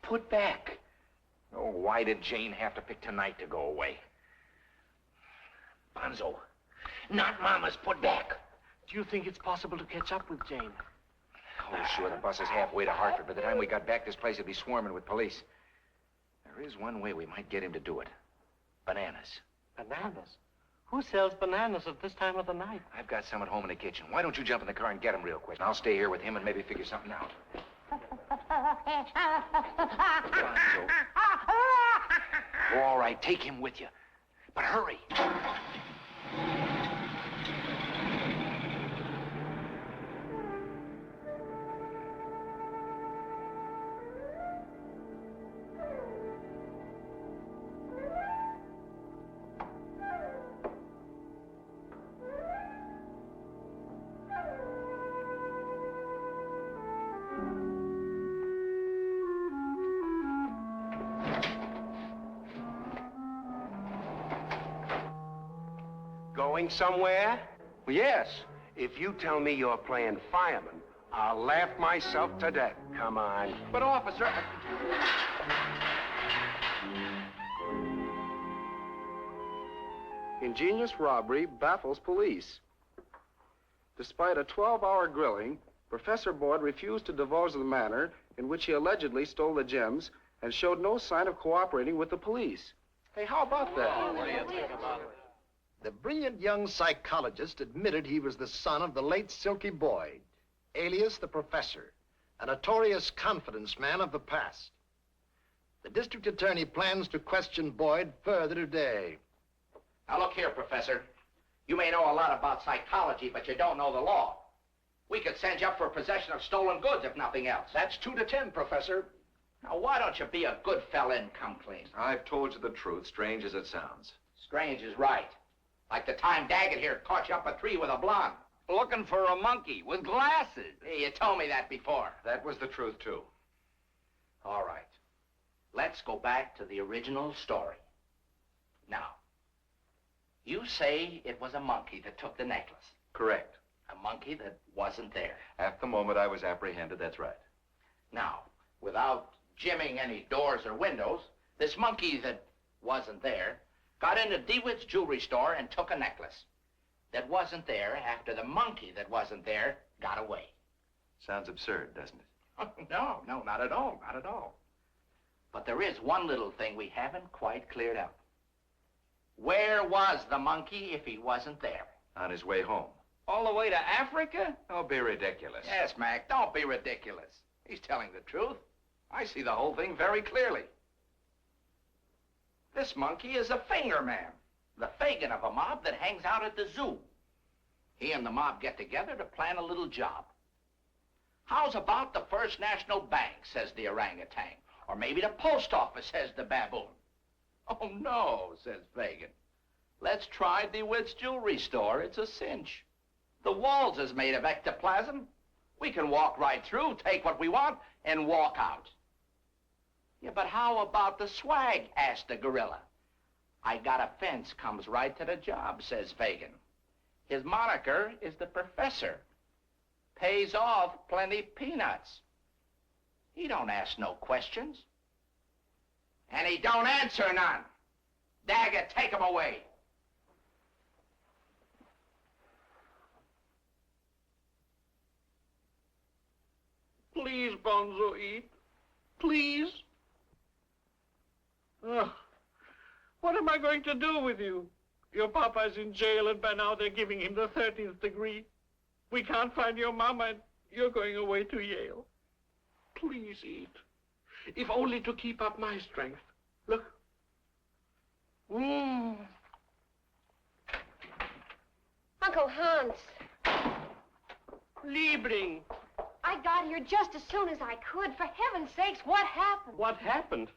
E: Put back. Oh, why did Jane have to pick tonight to go away? Bonzo, not Mama's. Put back.
F: Do you think it's possible to catch up with Jane?
E: Oh, sure, the bus is halfway to Hartford. By the time we got back, this place would be swarming with police. There is one way we might get him to do it. Bananas.
F: Bananas? Who sells bananas at this time of the night?
E: I've got some at home in the kitchen. Why don't you jump in the car and get them real quick? And I'll stay here with him and maybe figure something out. Bonzo. Oh, all right, take him with you. But hurry.
L: Going somewhere?
E: Well, yes.
L: If you tell me you're playing fireman, I'll laugh myself to death. Come on.
E: But, officer...
M: Ingenious robbery baffles police. Despite a 12-hour grilling, Professor Boyd refused to divulge the manner in which he allegedly stole the gems and showed no sign of cooperating with the police. Hey, how about that?
A: What do you think about it? The brilliant young psychologist admitted he was the son of the late Silky Boyd, alias the Professor, a notorious confidence man of the past. The district attorney plans to question Boyd further today.
C: Now, look here, Professor. You may know a lot about psychology, but you don't know the law. We could send you up for possession of stolen goods, if nothing else.
A: That's 2 to 10, Professor.
C: Now, why don't you be a good fella and come clean?
E: I've told you the truth, strange as it sounds.
C: Strange is right. Like the time Daggett here caught you up a tree with a blonde.
K: Looking for a monkey with glasses.
C: Hey, you told me that before.
E: That was the truth, too.
C: All right. Let's go back to the original story. Now, you say it was a monkey that took the necklace.
E: Correct.
C: A monkey that wasn't there.
E: At the moment I was apprehended, that's right.
C: Now, without jimming any doors or windows, this monkey that wasn't there got into DeWitt's jewelry store and took a necklace that wasn't there after the monkey that wasn't there got away.
E: Sounds absurd, doesn't it?
C: Oh, no, not at all, not at all. But there is one little thing we haven't quite cleared up. Where was the monkey if he wasn't there?
E: On his way home.
K: All the way to Africa?
E: Don't be ridiculous.
C: Yes, Mac, don't be ridiculous. He's telling the truth. I see the whole thing very clearly. This monkey is a finger man, the Fagin of a mob that hangs out at the zoo. He and the mob get together to plan a little job. How's about the First National Bank, says the orangutan. Or maybe the post office, says the baboon. Oh, no, says Fagin. Let's try DeWitt's jewelry store. It's a cinch. The walls is made of ectoplasm. We can walk right through, take what we want, and walk out. Yeah, but how about the swag, asked the gorilla. I got a fence, comes right to the job, says Fagin. His moniker is the Professor. Pays off plenty peanuts. He don't ask no questions. And he don't answer none. Daggett, take him away.
B: Please, Bonzo, eat. Please. Ugh. What am I going to do with you? Your papa's in jail, and by now they're giving him the 13th degree. We can't find your mama, and you're going away to Yale. Please eat. If only to keep up my strength. Look.
G: Uncle Hans.
B: Liebling.
G: I got here just as soon as I could. For heaven's sakes, what happened?
B: What happened?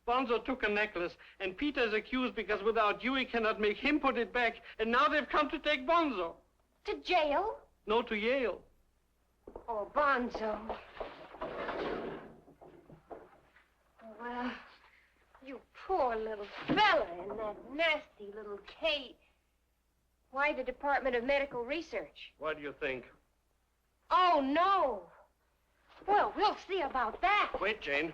B: Bonzo took a necklace, and Peter's accused because without you, he cannot make him put it back. And now they've come to take Bonzo.
G: To jail?
B: No, to Yale.
G: Oh, Bonzo. Well, you poor little fella in that nasty little cage. Why the Department of Medical Research?
B: What do you think?
G: Oh, no. Well, we'll see about that.
B: Wait, Jane.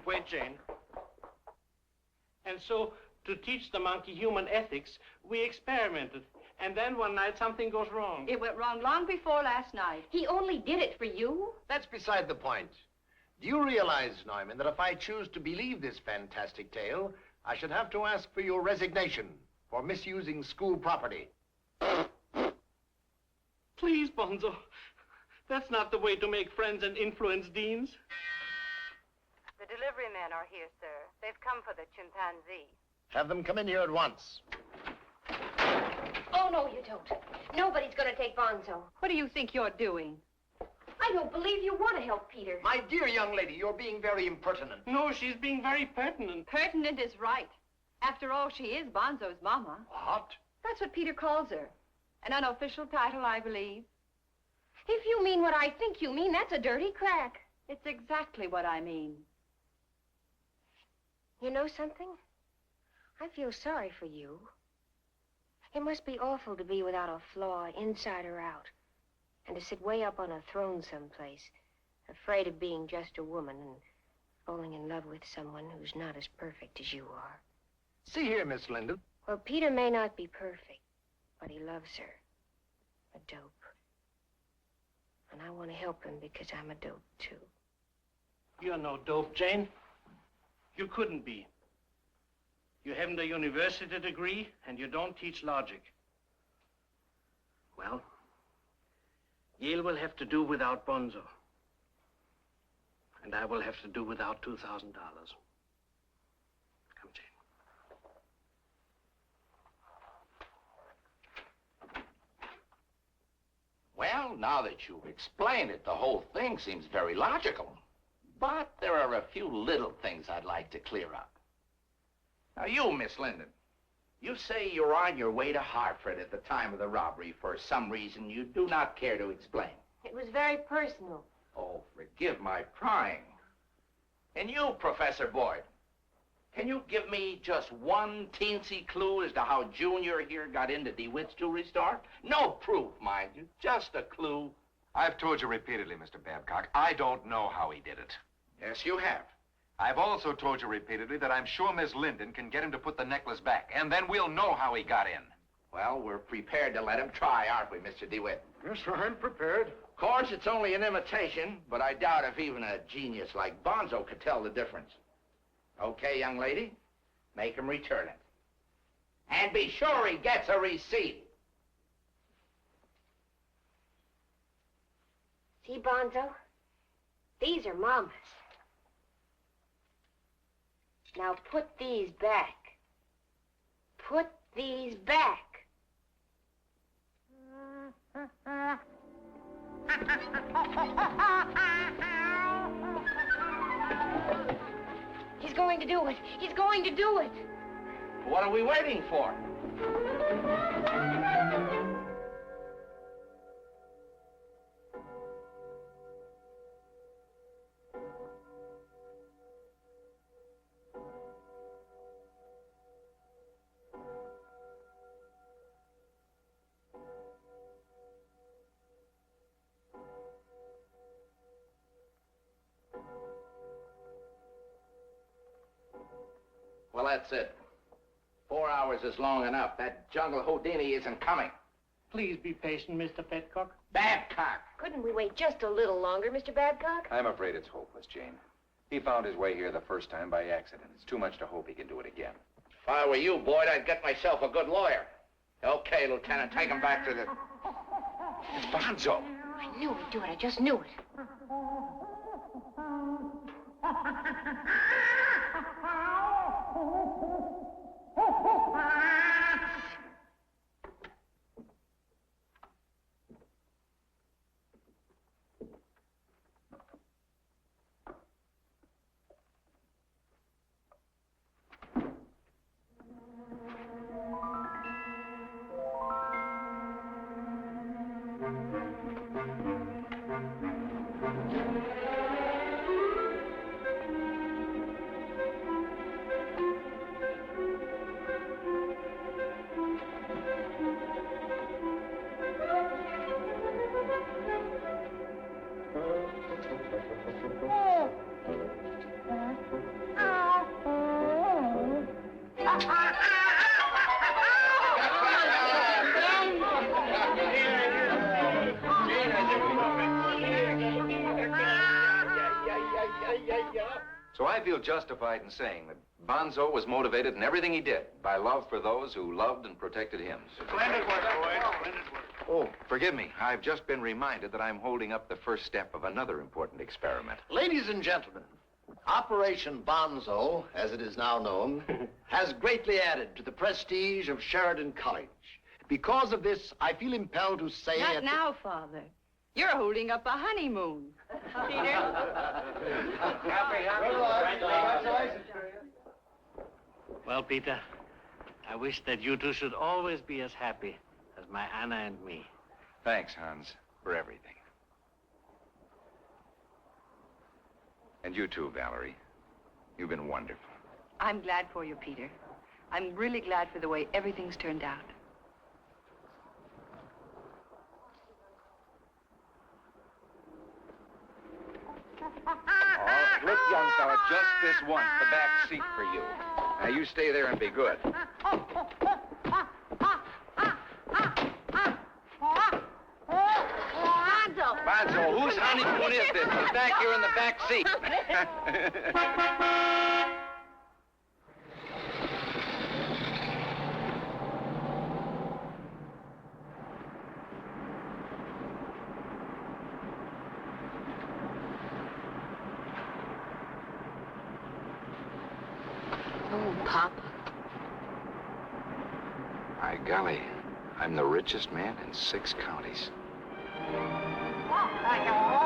B: And so, to teach the monkey human ethics, we experimented. And then one night, something goes wrong.
D: It went wrong long before last night.
G: He only did it for you?
A: That's beside the point. Do you realize, Neumann, that if I choose to believe this fantastic tale, I should have to ask for your resignation for misusing school property?
B: Please, Bonzo. That's not the way to make friends and influence deans.
N: The delivery men are here, sir. They've come for the chimpanzee.
A: Have them come in here at once.
G: Oh, no, you don't. Nobody's going to take Bonzo.
D: What do you think you're doing?
G: I don't believe you want to help Peter.
A: My dear young lady, you're being very impertinent.
B: No, she's being very pertinent.
D: Pertinent is right. After all, she is Bonzo's mama.
A: What?
D: That's what Peter calls her. An unofficial title, I believe.
G: If you mean what I think you mean, that's a dirty crack.
D: It's exactly what I mean.
G: You know something? I feel sorry for you. It must be awful to be without a flaw, inside or out, and to sit way up on a throne someplace, afraid of being just a woman and falling in love with someone who's not as perfect as you are.
A: See here, Miss Linden.
G: Well, Peter may not be perfect, But he loves her. A dope. And I want to help him because I'm a dope, too.
F: You're no dope, Jane. You couldn't be. You haven't a university degree, and you don't teach logic. Well, Yale will have to do without Bonzo. And I will have to do without $2,000. Come, Jane.
O: Well, now that you've explained it, the whole thing seems very logical. But there are a few little things I'd like to clear up. Now, you, Miss Linden, you say you're on your way to Hartford at the time of the robbery for some reason you do not care to explain.
G: It was very personal.
O: Oh, forgive my prying. And you, Professor Boyd, can you give me just one teensy clue as to how Junior here got into DeWitt's jewelry store? No proof, mind you, just a clue.
E: I've told you repeatedly, Mr. Babcock, I don't know how he did it.
O: Yes, you have.
E: I've also told you repeatedly that I'm sure Miss Linden can get him to put the necklace back, and then we'll know how he got in.
O: Well, we're prepared to let him try, aren't we, Mr. DeWitt?
B: Yes, I'm prepared.
O: Of course, it's only an imitation, but I doubt if even a genius like Bonzo could tell the difference. Okay, young lady, make him return it. And be sure he gets a receipt.
G: See, Bonzo? These are Mama's. Now put these back. Put these back. He's going to do it. He's going to do it.
O: What are we waiting for? Well, that's it. 4 hours is long enough. That jungle Houdini isn't coming.
F: Please be patient, Mr. Petcock.
O: Babcock!
G: Couldn't we wait just a little longer, Mr. Babcock?
E: I'm afraid it's hopeless, Jane. He found his way here the first time by accident. It's too much to hope he can do it again.
O: If I were you, Boyd, I'd get myself a good lawyer. Okay, Lieutenant, take him back to the... Bonzo!
G: I knew he'd do it. I just knew it.
E: So I feel justified in saying that Bonzo was motivated in everything he did by love for those who loved and protected him.
B: Splendid work, Boyd. Splendid work.
E: Oh, forgive me. I've just been reminded that I'm holding up the first step of another important experiment.
A: Ladies and gentlemen, Operation Bonzo, as it is now known, has greatly added to the prestige of Sheridan College. Because of this, I feel impelled to say...
D: Not now, Father. You're holding up a honeymoon. Peter?
F: Well, Peter, I wish that you two should always be as happy as my Anna and me.
E: Thanks, Hans, for everything. And you too, Valerie. You've been wonderful.
D: I'm glad for you, Peter. I'm really glad for the way everything's turned out.
E: Oh, look, young fella, just this once, the back seat for you. Now, you stay there and be good. Bonzo, whose honeymoon is this? In fact, you're in the back seat.
G: Oh, Papa.
E: My golly, I'm the richest man in 6 counties.
H: Like a